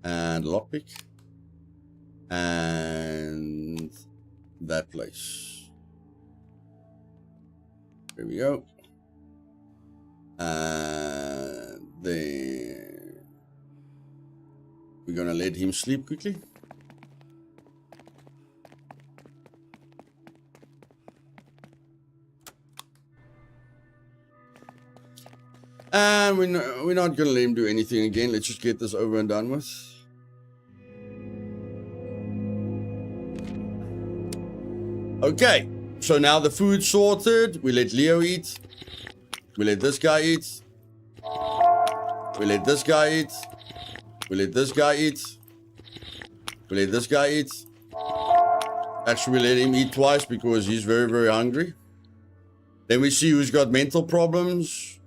and lockpick and that place. There we go. And then we're gonna let him sleep quickly. And we're not gonna let him do anything again. Let's just get this over and done with. Okay, so now the food's sorted. We let Leo eat. We let this guy eat. We let this guy eat. We let this guy eat. We let this guy eat. Actually, we let him eat twice because he's very, very hungry. Then we see who's got mental problems.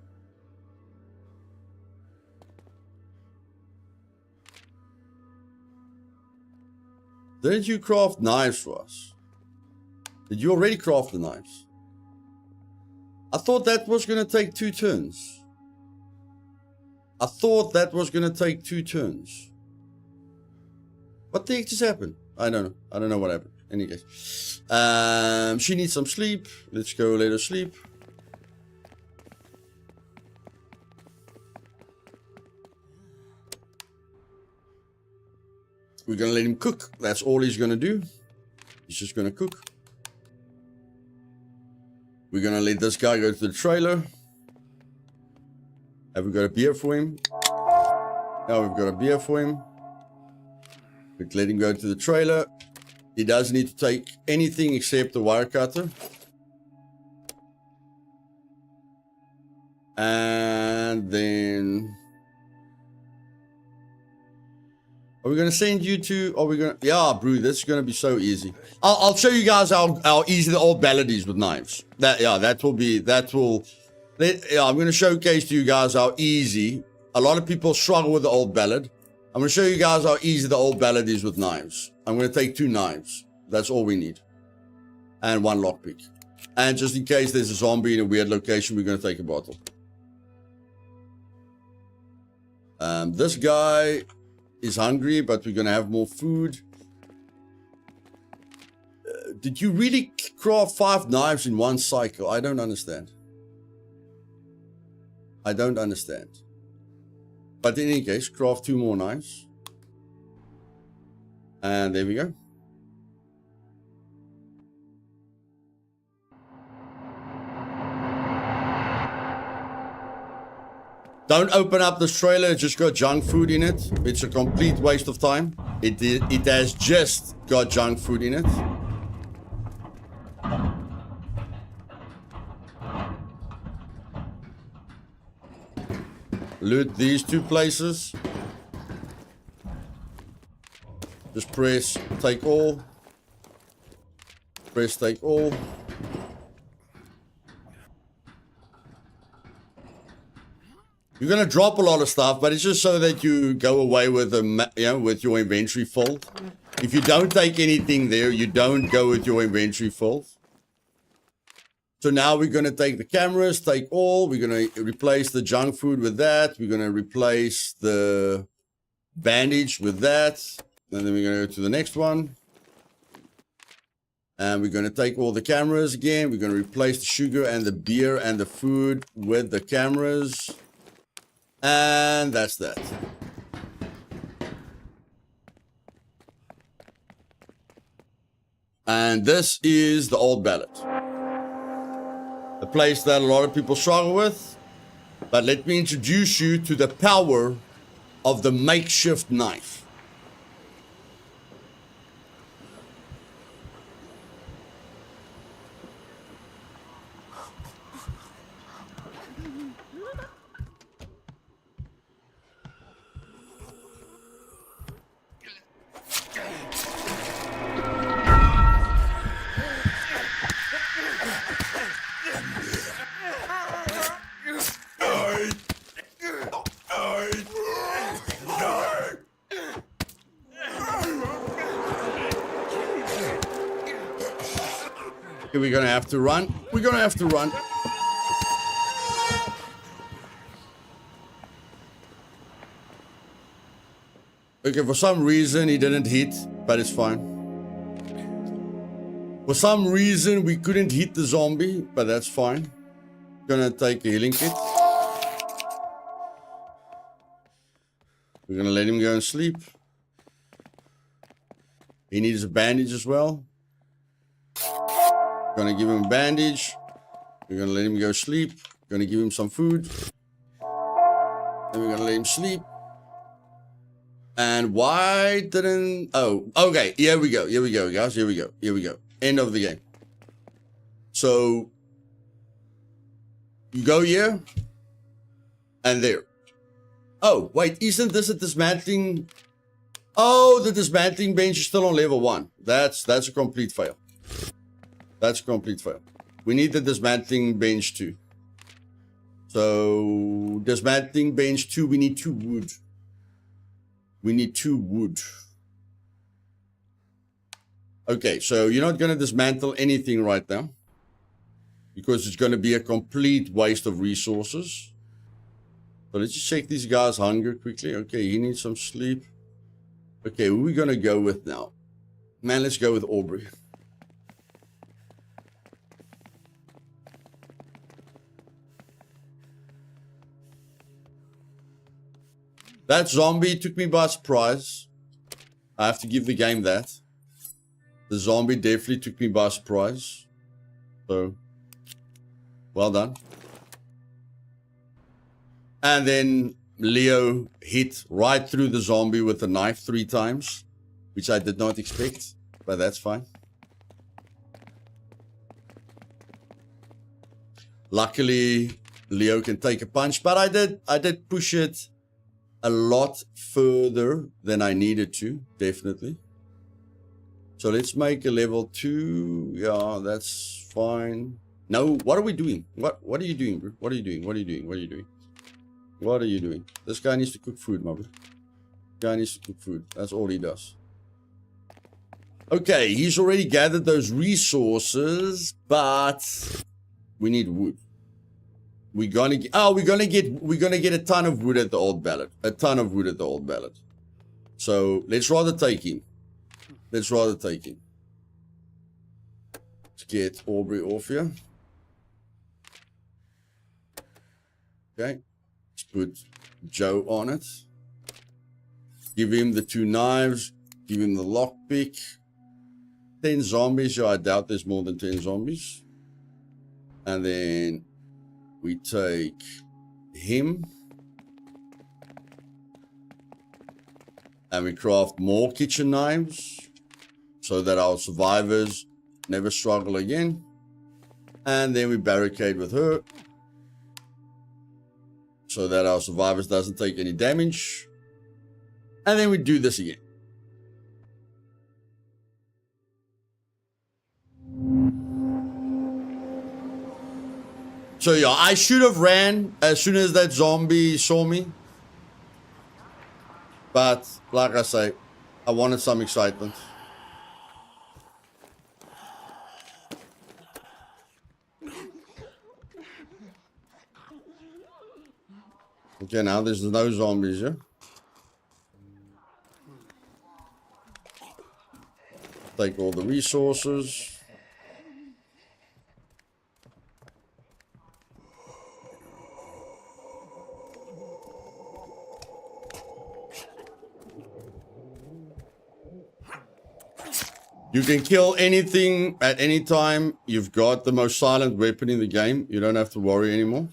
Didn't you craft knives for us? Did you already craft the knives? I thought that was going to take 2 turns. What the heck just happened? I don't know. I don't know what happened. Any case. She needs some sleep. Let's go let her sleep. We're going to let him cook. That's all he's going to do. He's just going to cook. We're going to let this guy go to the trailer. Have we got a beer for him? Now we've got a beer for him. We let him go to the trailer. He doesn't need to take anything except the wire cutter. And then... Are we going to send you to... Are we going to... Yeah, bro, this is going to be so easy. I'll show you guys how easy the old ballad is with knives. I'm going to showcase to you guys how easy... A lot of people struggle with the old ballad. I'm going to show you guys how easy the old ballad is with knives. I'm going to take 2 knives. That's all we need. And 1 lockpick. And just in case there's a zombie in a weird location, we're going to take a bottle. This guy is hungry, but we're going to have more food. Did you really craft 5 knives in 1 cycle? I don't understand. But in any case, craft 2 more knives. And there we go. Don't open up this trailer, it's just got junk food in it. It's a complete waste of time. It has just got junk food in it. Loot these two places. Just press take all. Press take all. You're gonna drop a lot of stuff, but it's just so that you go away with with your inventory full. If you don't take anything there, you don't go with your inventory full. So now we're gonna take the cameras, take all. We're gonna replace the junk food with that. We're gonna replace the bandage with that, and then we're gonna go to the next one. And we're gonna take all the cameras again. We're gonna replace the sugar and the beer and the food with the cameras. And that's that. And this is the old ballad. A place that a lot of people struggle with. But let me introduce you to the power of the makeshift knife. Okay, we're gonna have to run. We're gonna have to run. Okay, for some reason he didn't hit, but it's fine. For some reason we couldn't hit the zombie, but that's fine. Gonna take a healing kit. We're gonna let him go and sleep. He needs a bandage as well. Gonna give him a bandage. We're gonna let him go sleep. Gonna give him some food. And we're gonna let him sleep. And why didn't... Oh, okay. Here we go. Here we go, guys. Here we go. Here we go. End of the game. So, you go here. And there. Oh, wait. Isn't this a dismantling... Oh, the dismantling bench is still on level 1. That's a complete fail. That's a complete fail. We need the dismantling bench 2. So, dismantling bench 2, we need 2 wood. We need 2 wood. Okay, so you're not going to dismantle anything right now. Because it's going to be a complete waste of resources. So let's just check these guys' hunger quickly. Okay, he needs some sleep. Okay, who are we going to go with now? Man, let's go with Aubrey. That zombie took me by surprise. I have to give the game that. The zombie definitely took me by surprise. So, well done. And then Leo hit right through the zombie with a knife 3 times. Which I did not expect. But that's fine. Luckily, Leo can take a punch. But I did push it a lot further than I needed to, definitely. So let's make a level 2. Yeah, that's fine. No, what are we doing? What are you doing, bro? What are you doing? What are you doing? What are you doing? What are you doing? This guy needs to cook food, my bro. This guy needs to cook food. That's all he does. Okay, he's already gathered those resources, but we need wood. We're gonna get a ton of wood at the old ballad. A ton of wood at the old ballad. So let's rather take him. Let's rather take him. Let's get Aubrey off here. Okay. Let's put Joe on it. Give him the 2 knives. Give him the lockpick. 10 zombies. Yeah, I doubt there's more than 10 zombies. And then we take him. And we craft more kitchen knives. So that our survivors never struggle again. And then we barricade with her. so that our survivors doesn't take any damage. And then we do this again. So yeah, I should have ran as soon as that zombie saw me. But like I say, I wanted some excitement. Okay, now there's no zombies here. Take all the resources. You can kill anything at any time. You've got the most silent weapon in the game. You don't have to worry anymore.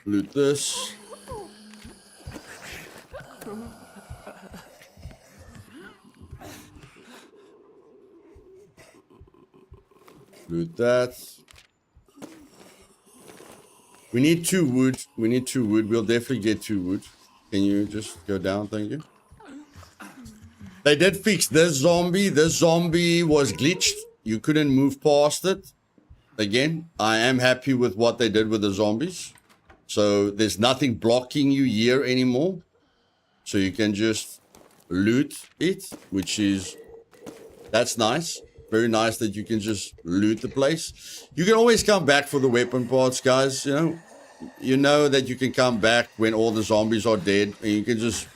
Loot this. Loot that. We need 2 wood. We need 2 wood. We'll definitely get 2 wood. Can you just go down? Thank you. They did fix this zombie. This zombie was glitched. You couldn't move past it. Again, I am happy with what they did with the zombies. So there's nothing blocking you here anymore. So you can just loot it, which is, that's nice. Very nice that you can just loot the place. You can always come back for the weapon parts, guys. You know that you can come back when all the zombies are dead. And you can just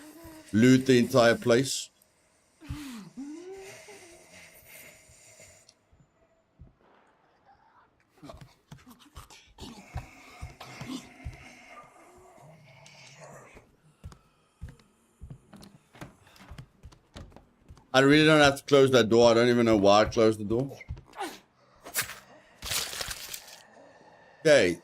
loot the entire place. I really don't have to close that door. I don't even know why I closed the door. Okay.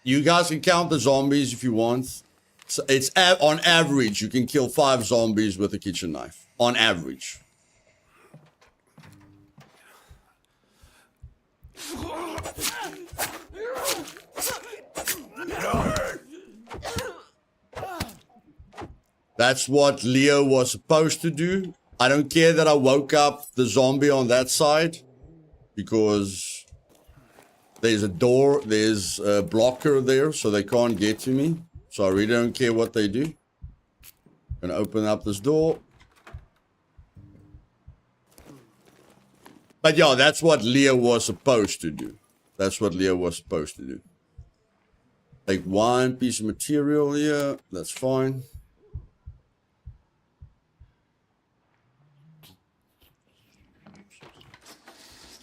You guys can count the zombies if you want. So it's on average, you can kill 5 zombies with a kitchen knife. On average. That's what Leo was supposed to do. I don't care that I woke up the zombie on that side, because there's a door, there's a blocker there, so they can't get to me. So I really don't care what they do. I'm gonna open up this door. But yeah, that's what Leo was supposed to do. That's what Leo was supposed to do. Take 1 piece of material here, that's fine.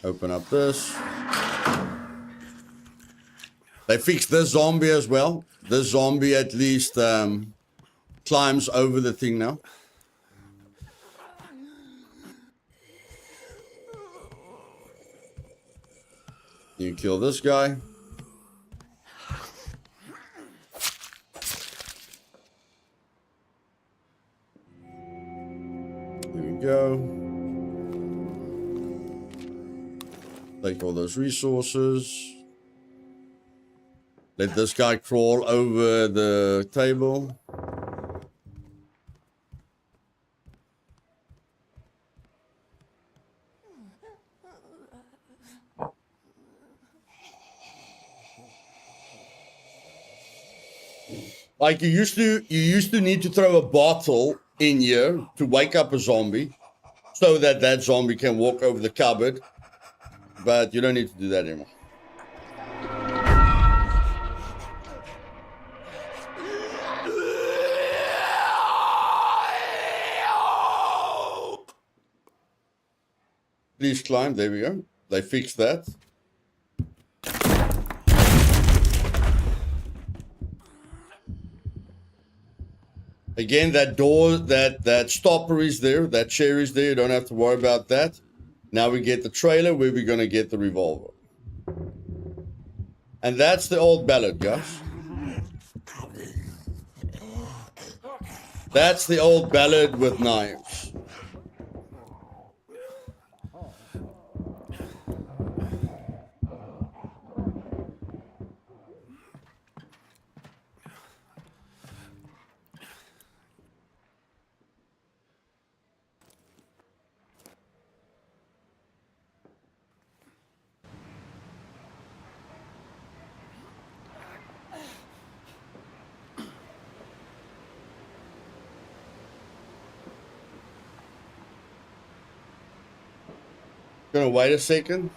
Open up this. They fixed this zombie as well. This zombie at least climbs over the thing now. You kill this guy. There we go. Take all those resources. Let this guy crawl over the table. Like you used to need to throw a bottle in here to wake up a zombie so that that zombie can walk over the cupboard. But you don't need to do that anymore. Please climb. There we go. They fixed that. Again, that door, that stopper is there. That chair is there. You don't have to worry about that. Now we get the trailer where we're going to get the revolver. And that's the old ballad, guys. That's the old ballad with knives. Gonna wait a second.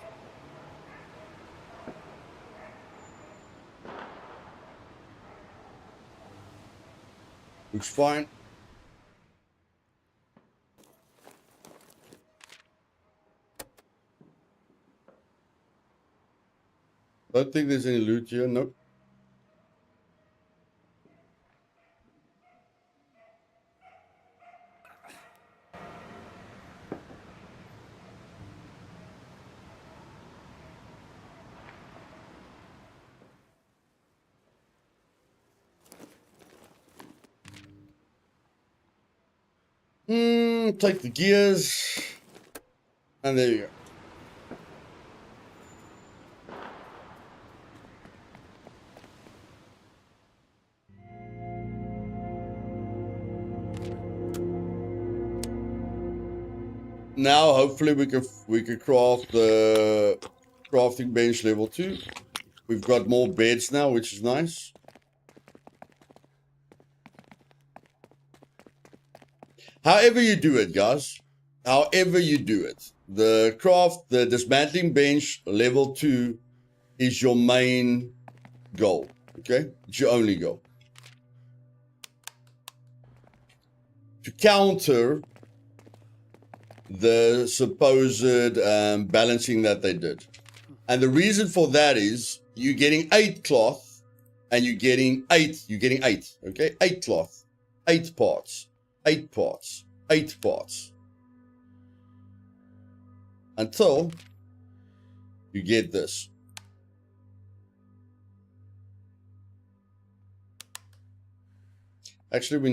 Looks fine. Don't think there's any loot here. Nope. Take the gears. And there you go. Now, hopefully, we can craft the crafting bench level 2. We've got more beds now, which is nice. However you do it, guys. However you do it. The dismantling bench level 2 is your main goal. Okay? It's your only goal. To counter the supposed balancing that they did. And the reason for that is you're getting 8 cloth and you're getting 8, okay? 8 cloth, 8 parts, 8 parts, 8 parts. Until you get this. Actually, we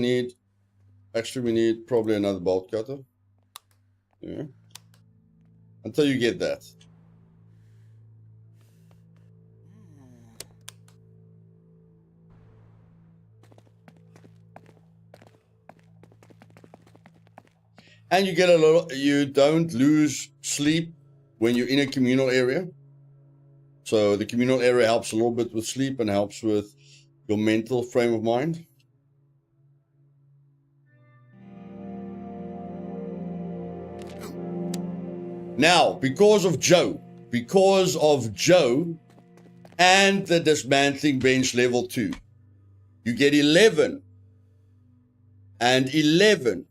need probably another bolt cutter. Yeah. Until you get that. And you get you don't lose sleep when you're in a communal area. So the communal area helps a little bit with sleep and helps with your mental frame of mind. Now, because of Joe and the dismantling bench level 2, you get 11 and 11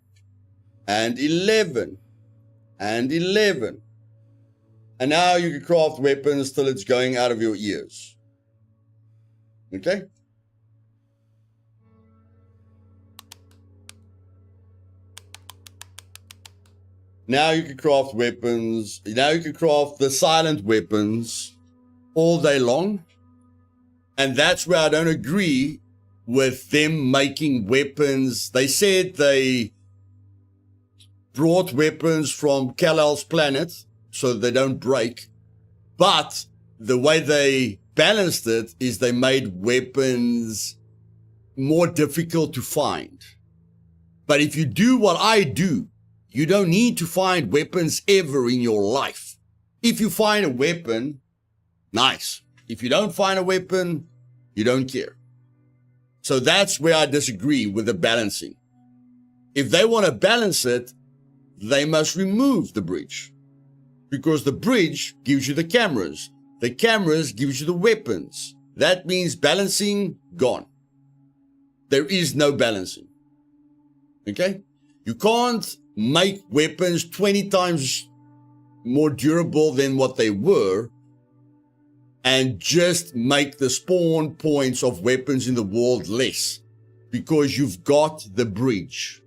and 11 and 11. And now you can craft weapons till it's going out of your ears. Okay? Now you can craft weapons. Now you can craft the silent weapons all day long. And that's where I don't agree with them making weapons. They said they brought weapons from Kal-El's planet so they don't break. But the way they balanced it is they made weapons more difficult to find. But if you do what I do, you don't need to find weapons ever in your life. If you find a weapon, nice. If you don't find a weapon, you don't care. So that's where I disagree with the balancing. If they want to balance it, they must remove the bridge. Because the bridge gives you the cameras. The cameras gives you the weapons. That means balancing, gone. There is no balancing. Okay? You can't make weapons 20 times more durable than what they were and just make the spawn points of weapons in the world less because you've got the bridge.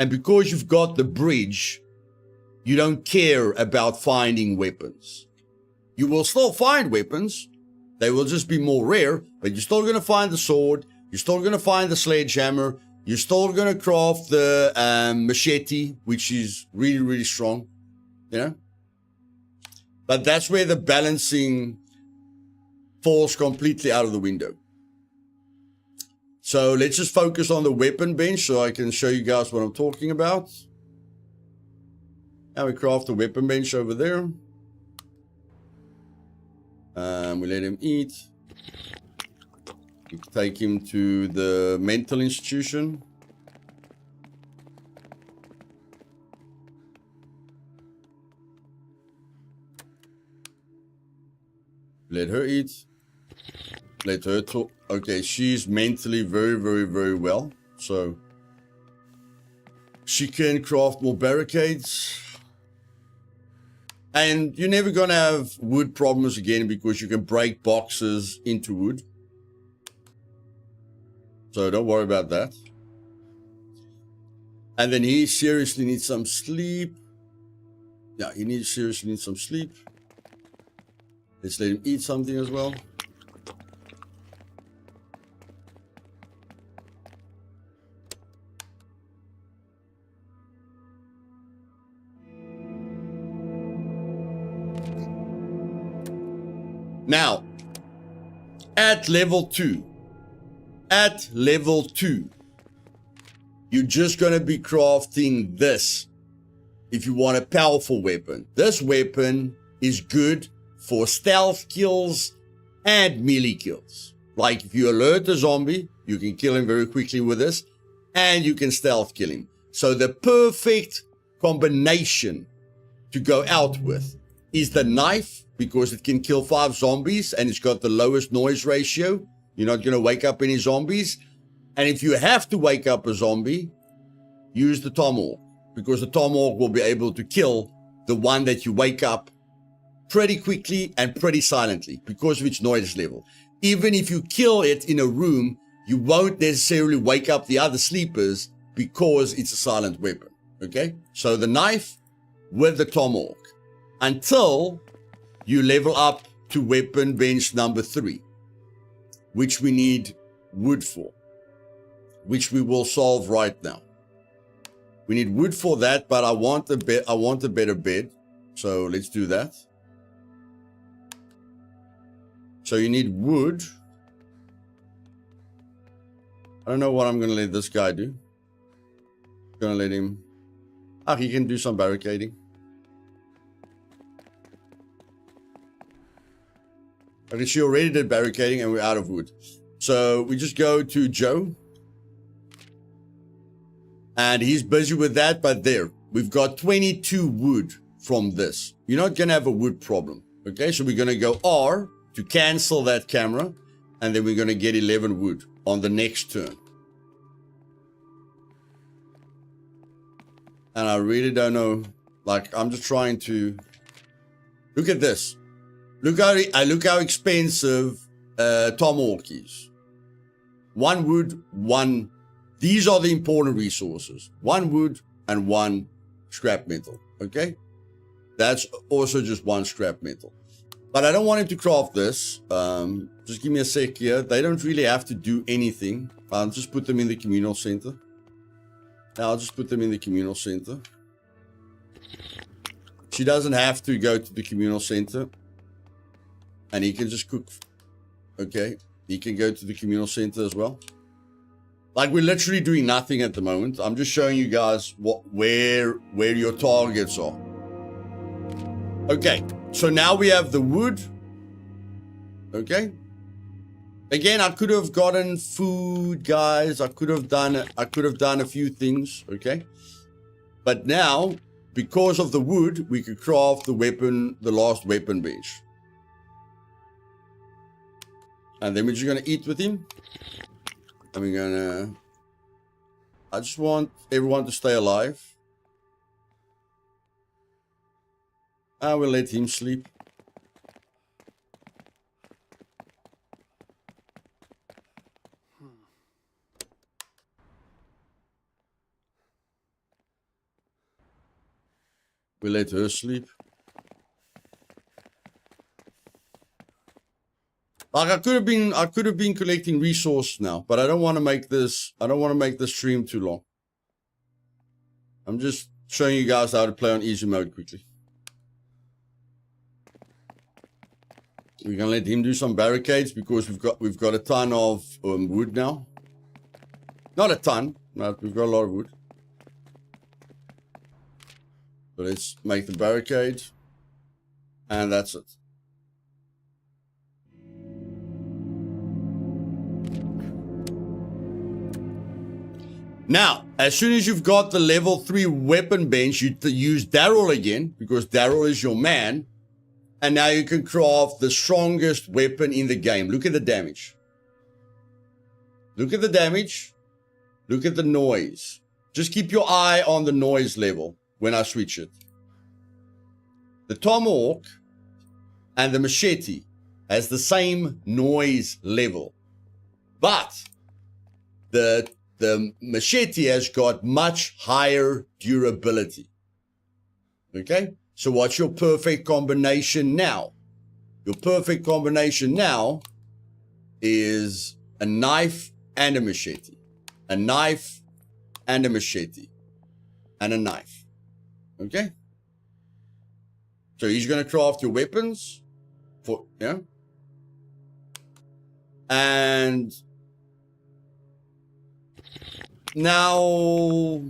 And because you've got the bridge, you don't care about finding weapons. You will still find weapons. They will just be more rare, but you're still going to find the sword. You're still going to find the sledgehammer. You're still going to craft the machete, which is really, really strong, you know? But that's where the balancing falls completely out of the window. So let's just focus on the weapon bench so I can show you guys what I'm talking about. Now we craft the weapon bench over there. We let him eat. We take him to the mental institution. Let her eat. Let her talk. Okay, she's mentally very, very, very well. So she can craft more barricades. And you're never going to have wood problems again because you can break boxes into wood. So don't worry about that. And then he seriously needs some sleep. Yeah, he seriously needs some sleep. Let's let him eat something as well. Now, at level 2, you're just going to be crafting this if you want a powerful weapon. This weapon is good for stealth kills and melee kills. Like if you alert a zombie, you can kill him very quickly with this, and you can stealth kill him. So the perfect combination to go out with is the knife, because it can kill 5 zombies and it's got the lowest noise ratio. You're not going to wake up any zombies. And if you have to wake up a zombie, use the tomahawk, because the tomahawk will be able to kill the one that you wake up pretty quickly and pretty silently because of its noise level. Even if you kill it in a room, you won't necessarily wake up the other sleepers because it's a silent weapon. Okay? So the knife with the tomahawk until you level up to weapon bench number 3, which we need wood for, which we will solve right now. We need wood for that, but I want a better bed. So let's do that. So you need wood. I don't know what I'm going to let this guy do. I'm going to let him... he can do some barricading. Okay, she already did barricading and we're out of wood. So we just go to Joe. And he's busy with that, but there. We've got 22 wood from this. You're not going to have a wood problem. Okay, so we're going to go R to cancel that camera. And then we're going to get 11 wood on the next turn. And I really don't know. Like, I'm just trying to... Look at this. Look how expensive tomahawk is. 1 wood, 1. These are the important resources. 1 wood and 1 scrap metal. Okay? That's also just 1 scrap metal. But I don't want him to craft this. Just give me a sec here. They don't really have to do anything. I'll just put them in the communal center. I'll just put them in the communal center. She doesn't have to go to the communal center. And he can just cook. Okay. He can go to the communal center as well. Like, we're literally doing nothing at the moment. I'm just showing you guys where your targets are. Okay. So now we have the wood. Okay. Again, I could have gotten food, guys. I could have done a few things. Okay. But now, because of the wood, we could craft the last weapon bench. And then we're just going to eat with him. And we're going to... I just want everyone to stay alive. And we'll let him sleep. We'll let her sleep. Like, I could have been collecting resources now, but I don't want to make this stream too long. I'm just showing you guys how to play on easy mode quickly. We're gonna let him do some barricades because we've got a ton of wood now. Not a ton, but we've got a lot of wood. So let's make the barricade, and that's it. Now, as soon as you've got the level 3 weapon bench, you use Daryl again, because Daryl is your man. And now you can craft the strongest weapon in the game. Look at the damage. Look at the damage. Look at the noise. Just keep your eye on the noise level when I switch it. The tomahawk and the machete has the same noise level. But the machete has got much higher durability. Okay? So what's your perfect combination now? Your perfect combination now is a knife and a machete. A knife and a machete. And a knife. Okay? So he's going to craft your weapons. Yeah? And now,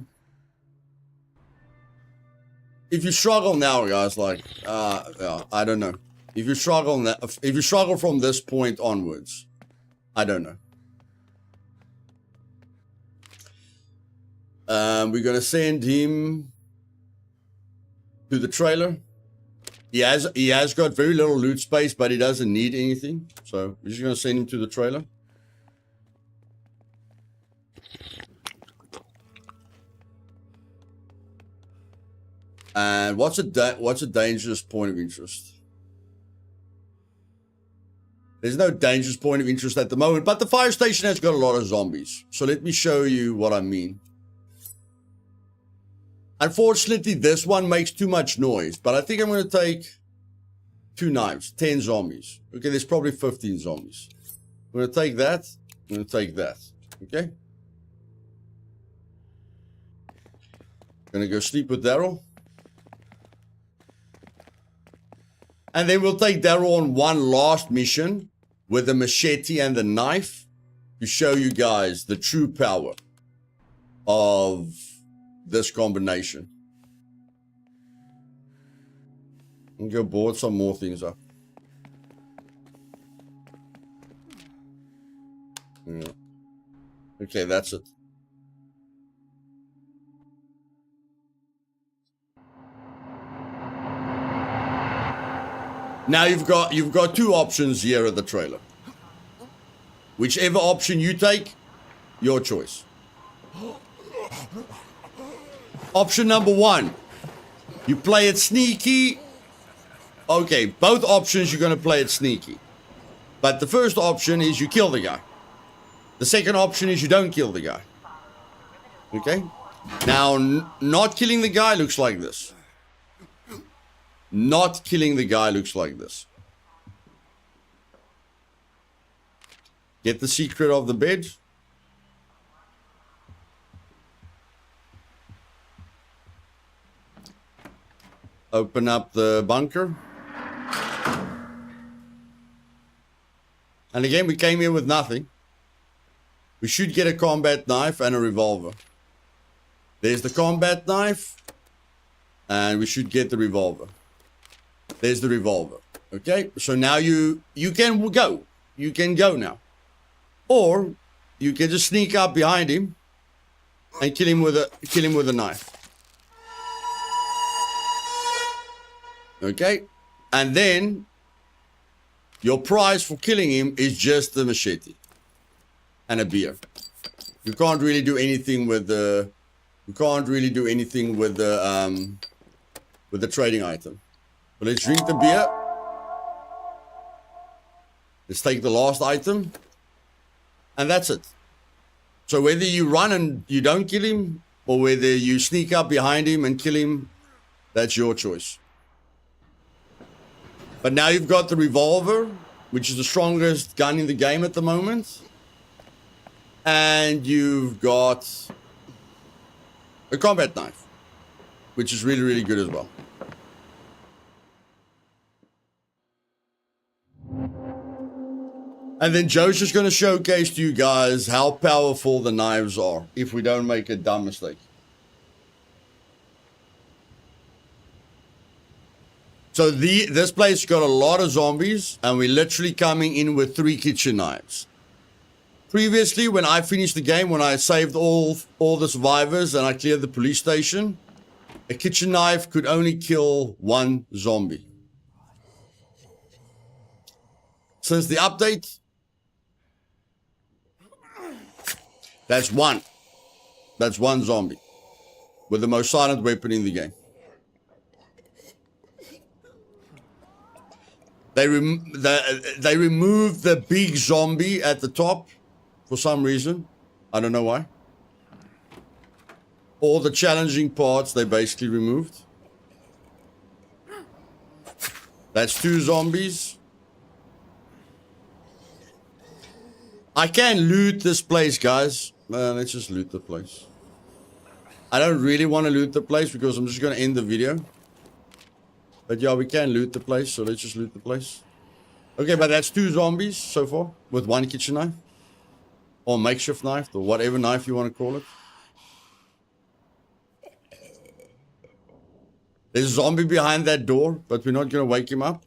if you struggle now, guys, like, yeah, I don't know. If you struggle now, if you struggle from this point onwards, I don't know. We're gonna send him to the trailer. He has got very little loot space, but he doesn't need anything. So we're just gonna send him to the trailer. And what's a dangerous point of interest? There's no dangerous point of interest at the moment, but the fire station has got a lot of zombies. So let me show you what I mean. Unfortunately, this one makes too much noise, but I think I'm going to take 2 knives, 10 zombies. Okay, there's probably 15 zombies. I'm going to take that. I'm going to take that. Okay. Going to go sleep with Daryl. And then we'll take Daryl on one last mission with the machete and the knife to show you guys the true power of this combination. And go board some more things up. Yeah. Okay, that's it. Now you've got 2 options here at the trailer. Whichever option you take, your choice. Option number 1, you play it sneaky. Okay, both options you're going to play it sneaky. But the first option is you kill the guy. The second option is you don't kill the guy. Okay? Now, not killing the guy looks like this. Not killing the guy looks like this. Get the secret of the bed. Open up the bunker. And again, we came here with nothing. We should get a combat knife and a revolver. There's the combat knife. And we should get the revolver. There's the revolver. Okay? So now you can go. You can go now. Or you can just sneak up behind him and kill him with a knife. Okay? And then your prize for killing him is just the machete and a beer. You can't really do anything with the trading item. But let's drink the beer. Let's take the last item. And that's it. So whether you run and you don't kill him, or whether you sneak up behind him and kill him, that's your choice. But now you've got the revolver, which is the strongest gun in the game at the moment. And you've got a combat knife, which is really, really good as well. And then Joe's just going to showcase to you guys how powerful the knives are if we don't make a dumb mistake. So this place got a lot of zombies, and we're literally coming in with 3 kitchen knives. Previously, when I finished the game, when I saved all the survivors and I cleared the police station, a kitchen knife could only kill 1 zombie. since the update. That's one. That's one zombie with the most silent weapon in the game. They removed the big zombie at the top for some reason. I don't know why. All the challenging parts they basically removed. That's 2 zombies. I can loot this place, guys. Let's just loot the place. I don't really want to loot the place because I'm just going to end the video. But yeah, we can loot the place, so let's just loot the place. Okay, but that's 2 zombies so far with 1 kitchen knife. Or makeshift knife, or whatever knife you want to call it. There's a zombie behind that door, but we're not going to wake him up.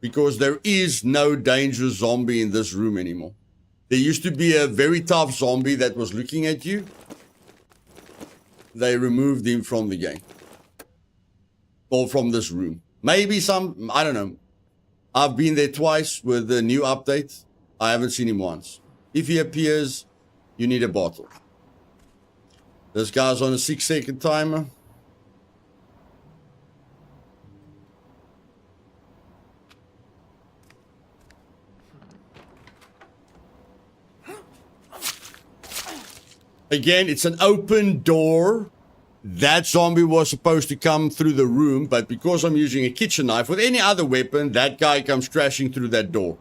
Because there is no dangerous zombie in this room anymore. There used to be a very tough zombie that was looking at you. They removed him from the game. Or from this room. Maybe some, I don't know. I've been there twice with the new update. I haven't seen him once. If he appears, you need a bottle. This guy's on a 6-second timer. Again, it's an open door. That zombie was supposed to come through the room, but because I'm using a kitchen knife, with any other weapon, that guy comes crashing through that door.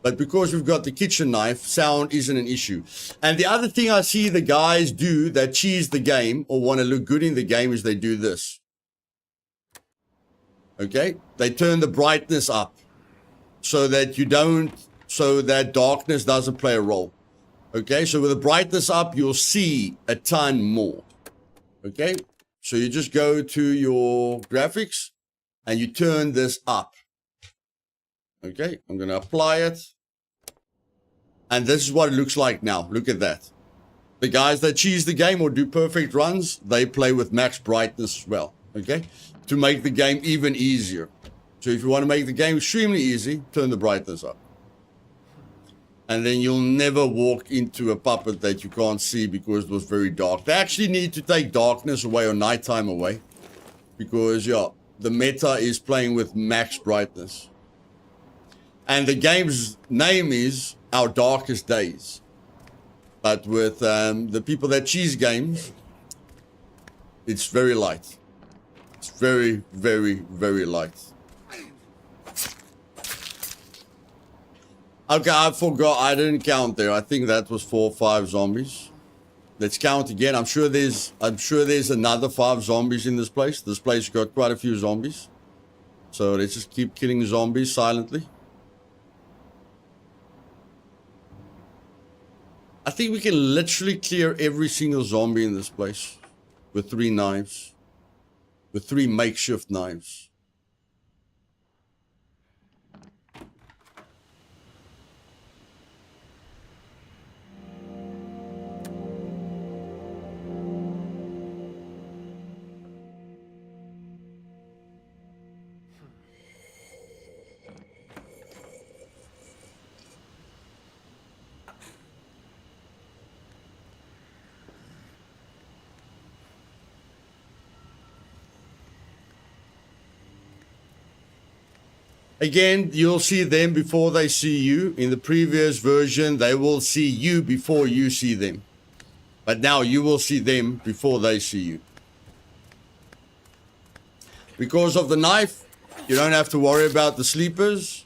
But because we've got the kitchen knife, sound isn't an issue. And the other thing I see the guys do that cheese the game or want to look good in the game is they do this. Okay? They turn the brightness up so that darkness doesn't play a role. Okay, so with the brightness up, you'll see a ton more. Okay, so you just go to your graphics and you turn this up. Okay, I'm going to apply it. And this is what it looks like now. Look at that. The guys that cheese the game or do perfect runs, they play with max brightness as well. Okay, to make the game even easier. So if you want to make the game extremely easy, turn the brightness up. And then you'll never walk into a puppet that you can't see because it was very dark. They actually need to take darkness away or nighttime away. Because, yeah, the meta is playing with max brightness. And the game's name is Our Darkest Days. But with the people that cheese games, it's very light. It's very, very, very light. Okay, I forgot. I didn't count there. I think that was 4 or 5 zombies. Let's count again. I'm sure there's another 5 zombies in this place. This place got quite a few zombies. So let's just keep killing zombies silently. I think we can literally clear every single zombie in this place with 3 knives. With 3 makeshift knives. Again, you'll see them before they see you. In the previous version, they will see you before you see them. But now you will see them before they see you. Because of the knife, you don't have to worry about the sleepers.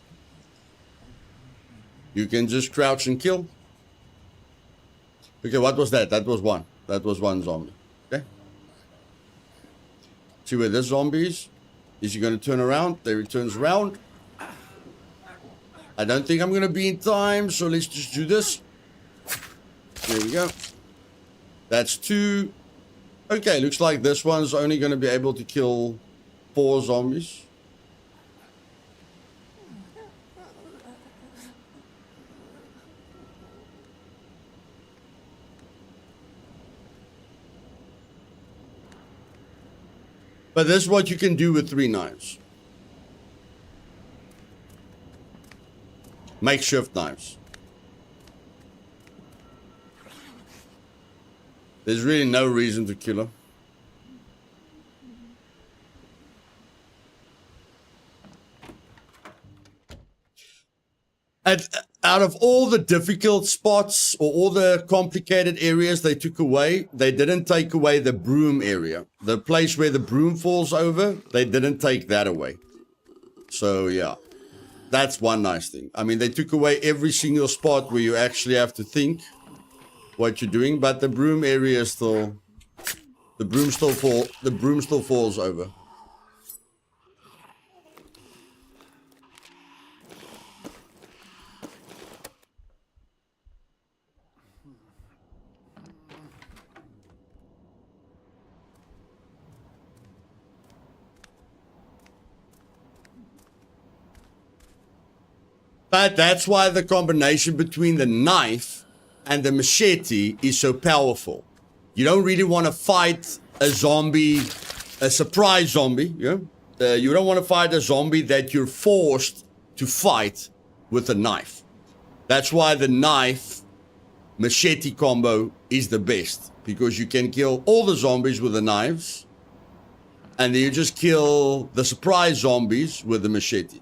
You can just crouch and kill. Okay, what was that? That was one. That was one zombie. Okay. See where this zombie is? Is he going to turn around? There he turns around. I don't think I'm going to be in time, so let's just do this. There we go. That's 2. Okay, looks like this one's only going to be able to kill 4 zombies. But this is what you can do with 3 knives. makeshift knives. There's really no reason to kill her. Out of all the difficult spots or all the complicated areas they took away, they didn't take away the broom area. The place where the broom falls over, they didn't take that away. So, yeah. That's one nice thing. I mean, they took away every single spot where you actually have to think what you're doing, but the broom area is still... The broom still falls over. But that's why the combination between the knife and the machete is so powerful. You don't really want to fight a zombie, a surprise zombie. Yeah? You don't want to fight a zombie that you're forced to fight with a knife. That's why the knife machete combo is the best. Because you can kill all the zombies with the knives. And then you just kill the surprise zombies with the machete.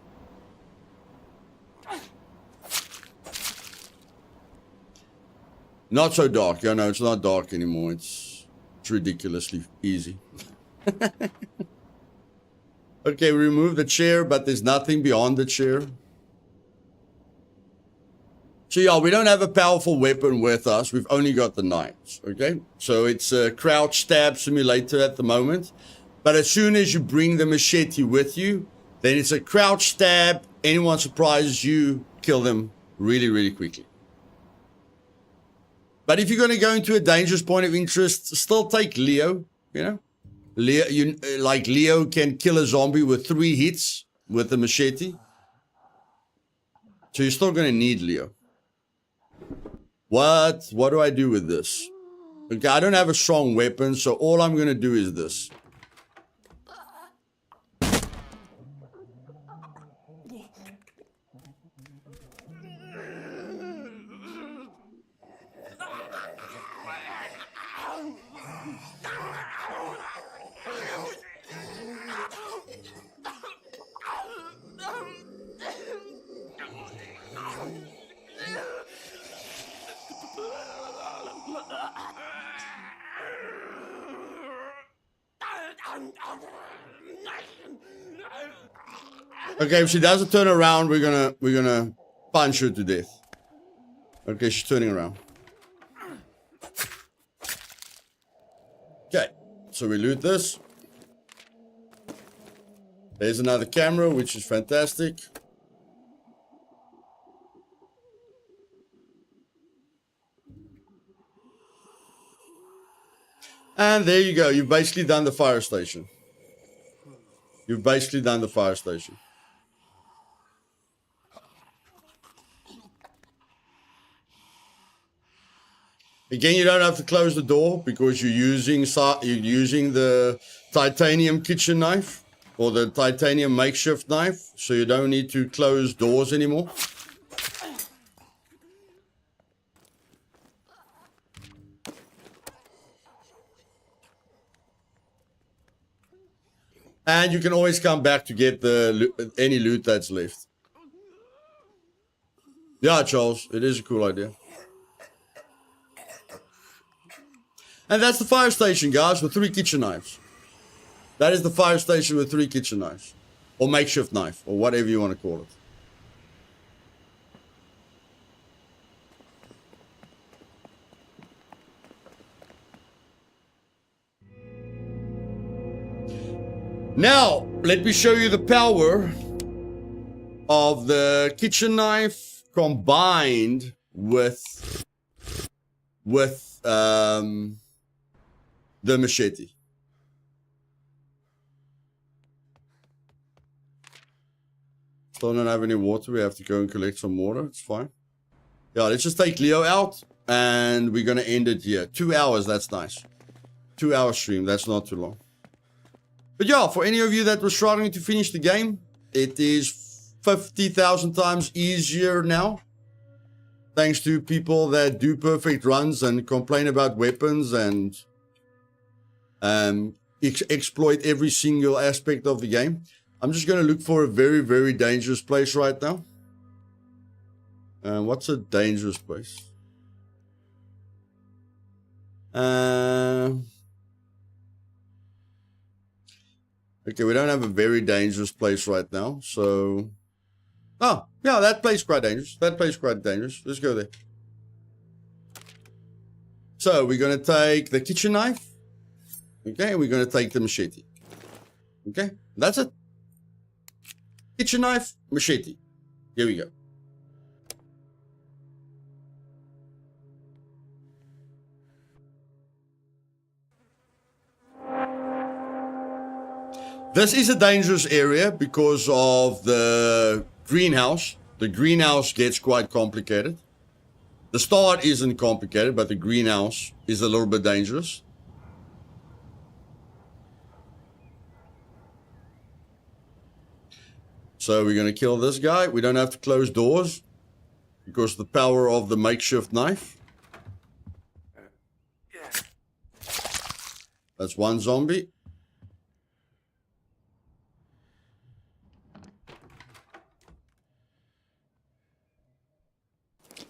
Not so dark. Yeah, no, it's not dark anymore. It's ridiculously easy. Okay, we remove the chair, but there's nothing beyond the chair. So yeah, we don't have a powerful weapon with us. We've only got the knives, okay? So it's a crouch stab simulator at the moment. But as soon as you bring the machete with you, then it's a crouch stab. Anyone surprises you, kill them really, really quickly. But if you're going to go into a dangerous point of interest, still take Leo, you know? Leo can kill a zombie with 3 hits with the machete. So you're still going to need Leo. What do I do with this? Okay, I don't have a strong weapon, so all I'm going to do is this. Okay, if she doesn't turn around, we're gonna punch her to death. Okay, she's turning around. Okay, so we loot this. There's another camera, which is fantastic. And there you go. You've basically done the fire station. You've basically done the fire station. Again, you don't have to close the door because you're using the titanium kitchen knife or the titanium makeshift knife, so you don't need to close doors anymore. And you can always come back to get any loot that's left. Yeah, Charles, it is a cool idea. And that's the fire station, guys, with 3 kitchen knives. That is the fire station with 3 kitchen knives. Or makeshift knife, or whatever you want to call it. Now, let me show you the power of the kitchen knife combined with the machete. Still don't have any water. We have to go and collect some water. It's fine. Yeah, let's just take Leo out and we're going to end it here. 2 hours. That's nice. 2 hour stream. That's not too long. But yeah, for any of you that were struggling to finish the game, it is 50,000 times easier now. Thanks to people that do perfect runs and complain about weapons and exploit every single aspect of the game. I'm just going to look for a very, very dangerous place right now. What's a dangerous place? Okay, we don't have a very dangerous place right now, so... Oh, yeah, that place is quite dangerous. That place is quite dangerous. Let's go there. So, we're going to take the kitchen knife. Okay, we're going to take the machete. Okay, that's it. Kitchen knife, machete. Here we go. This is a dangerous area because of the greenhouse. The greenhouse gets quite complicated. The start isn't complicated, but the greenhouse is a little bit dangerous. So we're going to kill this guy. We don't have to close doors because of the power of the makeshift knife. That's one zombie.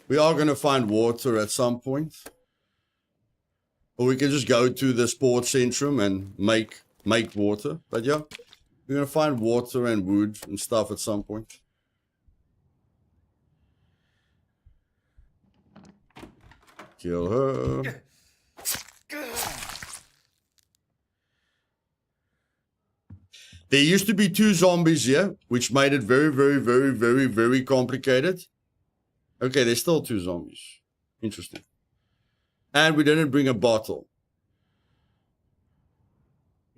We are going to find water at some point. Or we can just go to the sports centrum and make water. But yeah, we're going to find water and wood and stuff at some point. Kill her. There used to be 2 zombies here, which made it very, very, very, very, very complicated. Okay, there's still 2 zombies. Interesting. And we didn't bring a bottle.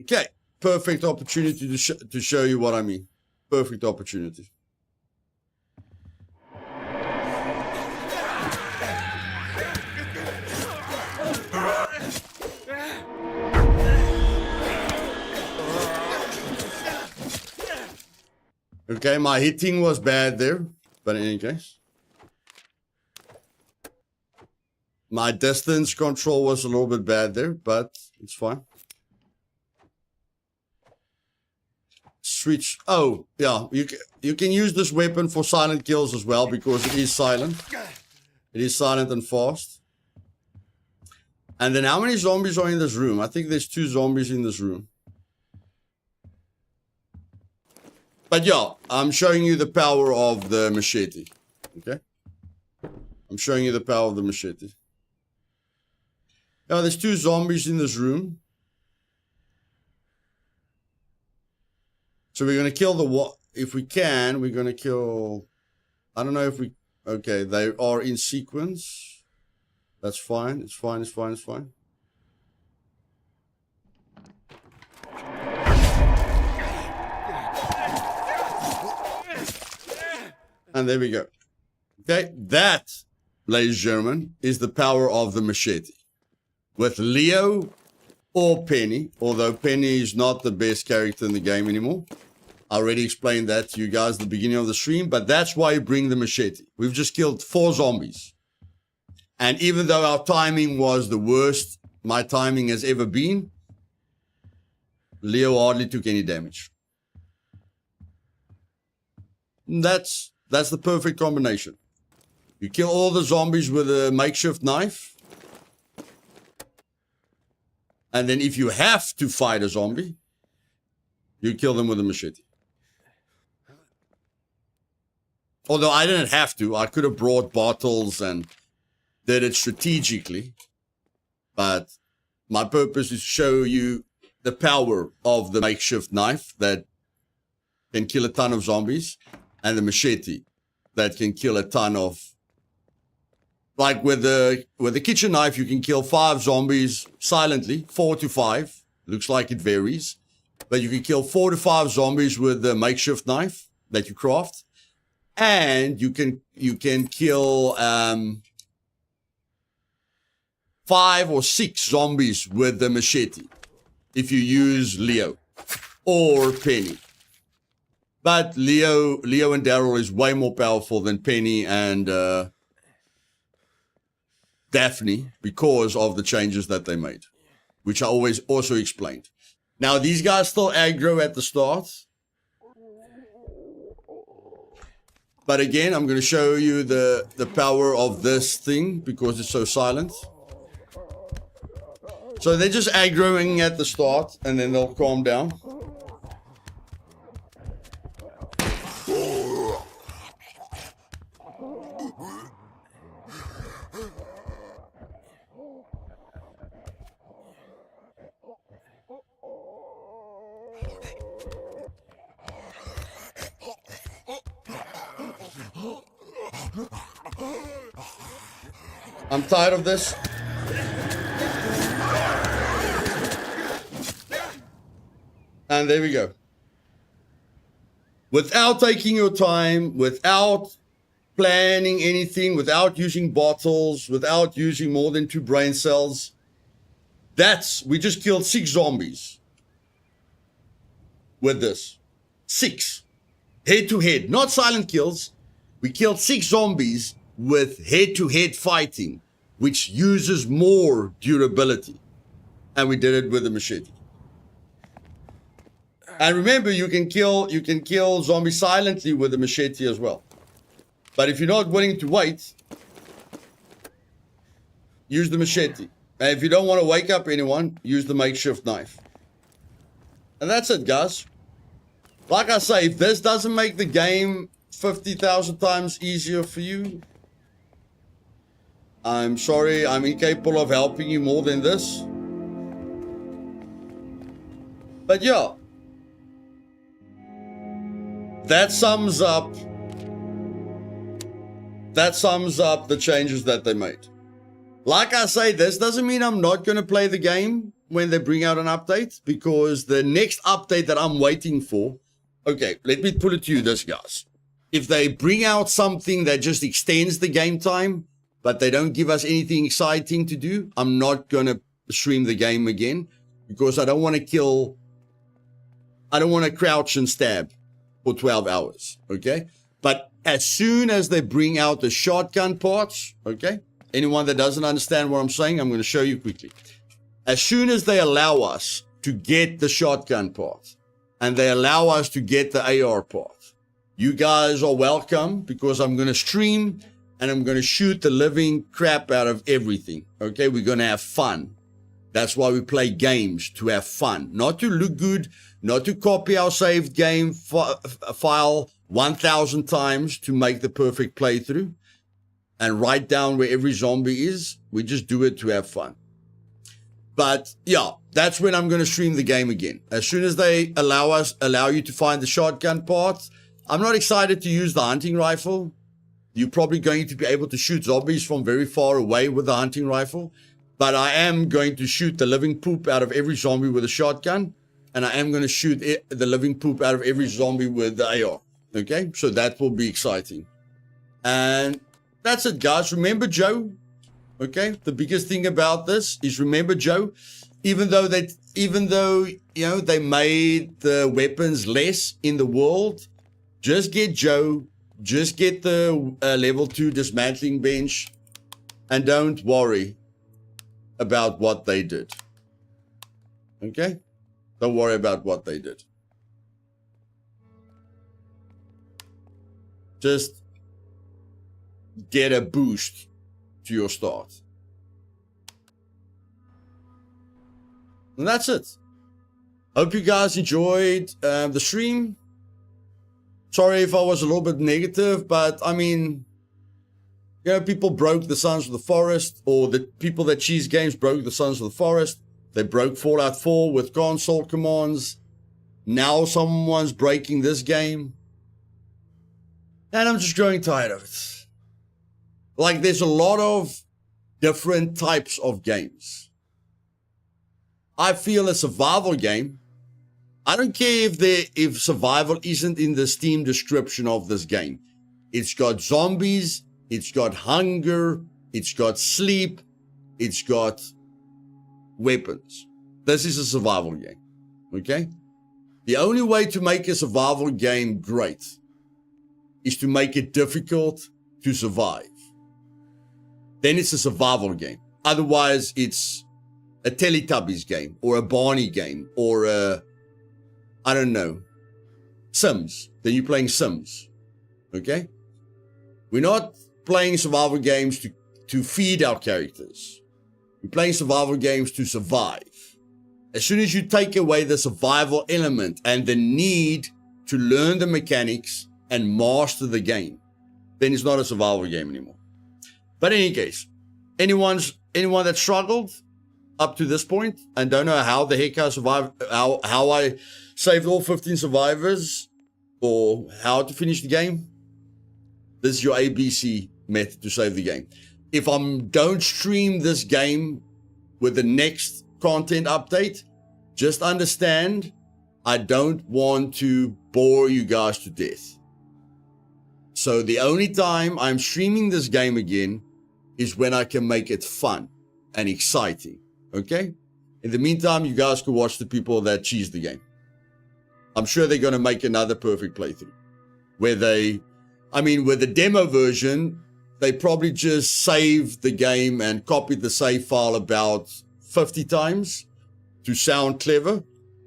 Okay, perfect opportunity to show you what I mean. Perfect opportunity. Okay, my hitting was bad there, but in any case. My distance control was a little bit bad there, but it's fine. Switch. Oh, yeah. You can use this weapon for silent kills as well because it is silent. It is silent and fast. And then how many zombies are in this room? I think there's 2 zombies in this room. But yeah, I'm showing you the power of the machete. Okay? I'm showing you the power of the machete. Now, there's 2 zombies in this room. So we're going to kill the... If we can, we're going to kill... I don't know if we... Okay, they are in sequence. That's fine. It's fine, it's fine, it's fine. And there we go. Okay, that, ladies and gentlemen, is the power of the machete. With Leo or Penny, although Penny is not the best character in the game anymore. I already explained that to you guys at the beginning of the stream, but that's why you bring the machete. We've just killed 4 zombies. And even though our timing was the worst my timing has ever been, Leo hardly took any damage. That's the perfect combination. You kill all the zombies with a makeshift knife. And then if you have to fight a zombie, you kill them with a machete. Although I didn't have to. I could have brought bottles and did it strategically. But my purpose is to show you the power of the makeshift knife that can kill a ton of zombies. And the machete that can kill a ton of... Like with the kitchen knife, you can kill 5 zombies silently, 4 to 5. Looks like it varies. But you can kill 4 to 5 zombies with the makeshift knife that you craft. And you can kill 5 or 6 zombies with the machete if you use Leo or Penny. But Leo and Daryl is way more powerful than Penny and Daphne because of the changes that they made, which I always also explained. Now, these guys still aggro at the start. But again, I'm going to show you the power of this thing because it's so silent. So they're just aggroing at the start and then they'll calm down. I'm tired of this. And there we go. Without taking your time, without planning anything, without using bottles, without using more than 2 brain cells, we just killed 6 zombies with this. 6. Head to head, not silent kills. We killed 6 zombies with head-to-head fighting, which uses more durability. And we did it with a machete. And remember, you can kill zombies silently with a machete as well. But if you're not willing to wait, use the machete. And if you don't want to wake up anyone, use the makeshift knife. And that's it, guys. Like I say, if this doesn't make the game 50,000 times easier for you, I'm sorry, I'm incapable of helping you more than this. But yeah, that sums up the changes that they made. Like I say, this doesn't mean I'm not going to play the game when they bring out an update, because the next update that I'm waiting for, okay, let me put it to you this, guys. If they bring out something that just extends the game time, but they don't give us anything exciting to do, I'm not going to stream the game again, because I don't want to crouch and stab for 12 hours, okay? But as soon as they bring out the shotgun parts, okay? Anyone that doesn't understand what I'm saying, I'm going to show you quickly. As soon as they allow us to get the shotgun part, and they allow us to get the AR part, you guys are welcome, because I'm going to stream and I'm going to shoot the living crap out of everything. Okay, we're going to have fun. That's why we play games, to have fun. Not to look good, not to copy our saved game file 1,000 times to make the perfect playthrough and write down where every zombie is. We just do it to have fun. But yeah, that's when I'm going to stream the game again. As soon as they allow you to find the shotgun parts. I'm not excited to use the hunting rifle. You're probably going to be able to shoot zombies from very far away with the hunting rifle. But I am going to shoot the living poop out of every zombie with a shotgun. And I am going to shoot the living poop out of every zombie with the AR. Okay, so that will be exciting. And that's it, guys. Remember Joe. Okay, the biggest thing about this is remember Joe. Even though they made the weapons less in the world, just get Joe. Just get the level 2 dismantling bench, and don't worry about what they did. Okay? Don't worry about what they did. Just get a boost to your start. And that's it. Hope you guys enjoyed the stream. Sorry if I was a little bit negative, but I mean, people broke the Sons of the Forest, or the people that Cheese Games broke the Sons of the Forest. They broke Fallout 4 with console commands. Now someone's breaking this game. And I'm just growing tired of it. Like, there's a lot of different types of games. I feel a survival game, I don't care if survival isn't in the Steam description of this game. It's got zombies, it's got hunger, it's got sleep, it's got weapons. This is a survival game, okay? The only way to make a survival game great is to make it difficult to survive. Then it's a survival game. Otherwise, it's a Teletubbies game or a Barney game or a, I don't know, Sims. Then you're playing Sims. Okay? We're not playing survival games to feed our characters. We're playing survival games to survive. As soon as you take away the survival element and the need to learn the mechanics and master the game, then it's not a survival game anymore. But in any case, anyone that struggled up to this point and don't know how the heck I survived, how I saved all 15 survivors or how to finish the game, this is your ABC method to save the game. If I don't stream this game with the next content update, just understand I don't want to bore you guys to death. So the only time I'm streaming this game again is when I can make it fun and exciting. Okay? In the meantime, you guys can watch the people that cheese the game. I'm sure they're going to make another perfect playthrough with the demo version, they probably just saved the game and copied the save file about 50 times to sound clever.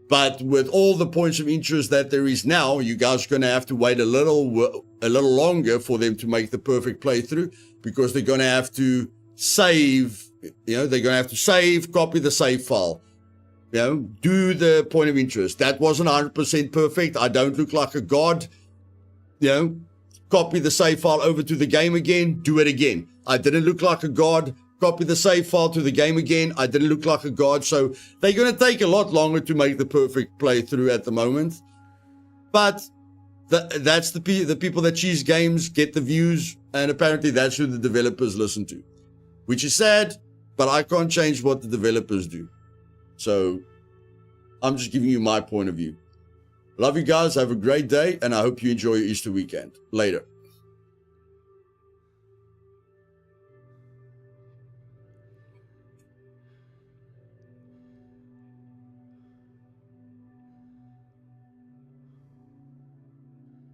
But with all the points of interest that there is now, you guys are going to have to wait a little longer for them to make the perfect playthrough, because they're going to have to save, they're going to have to save, copy the save file, do the point of interest. That wasn't 100% perfect. I don't look like a god, copy the save file over to the game again, do it again. I didn't look like a god, copy the save file to the game again. I didn't look like a god. So they're going to take a lot longer to make the perfect playthrough at the moment. But that's the people that cheese games get the views. And apparently that's who the developers listen to, which is sad, but I can't change what the developers do. So I'm just giving you my point of view. Love you guys. Have a great day. And I hope you enjoy your Easter weekend. Later.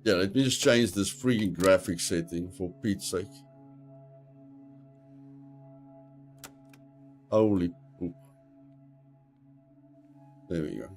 Yeah, let me just change this freaking graphic setting for Pete's sake. Holy poop. There we go.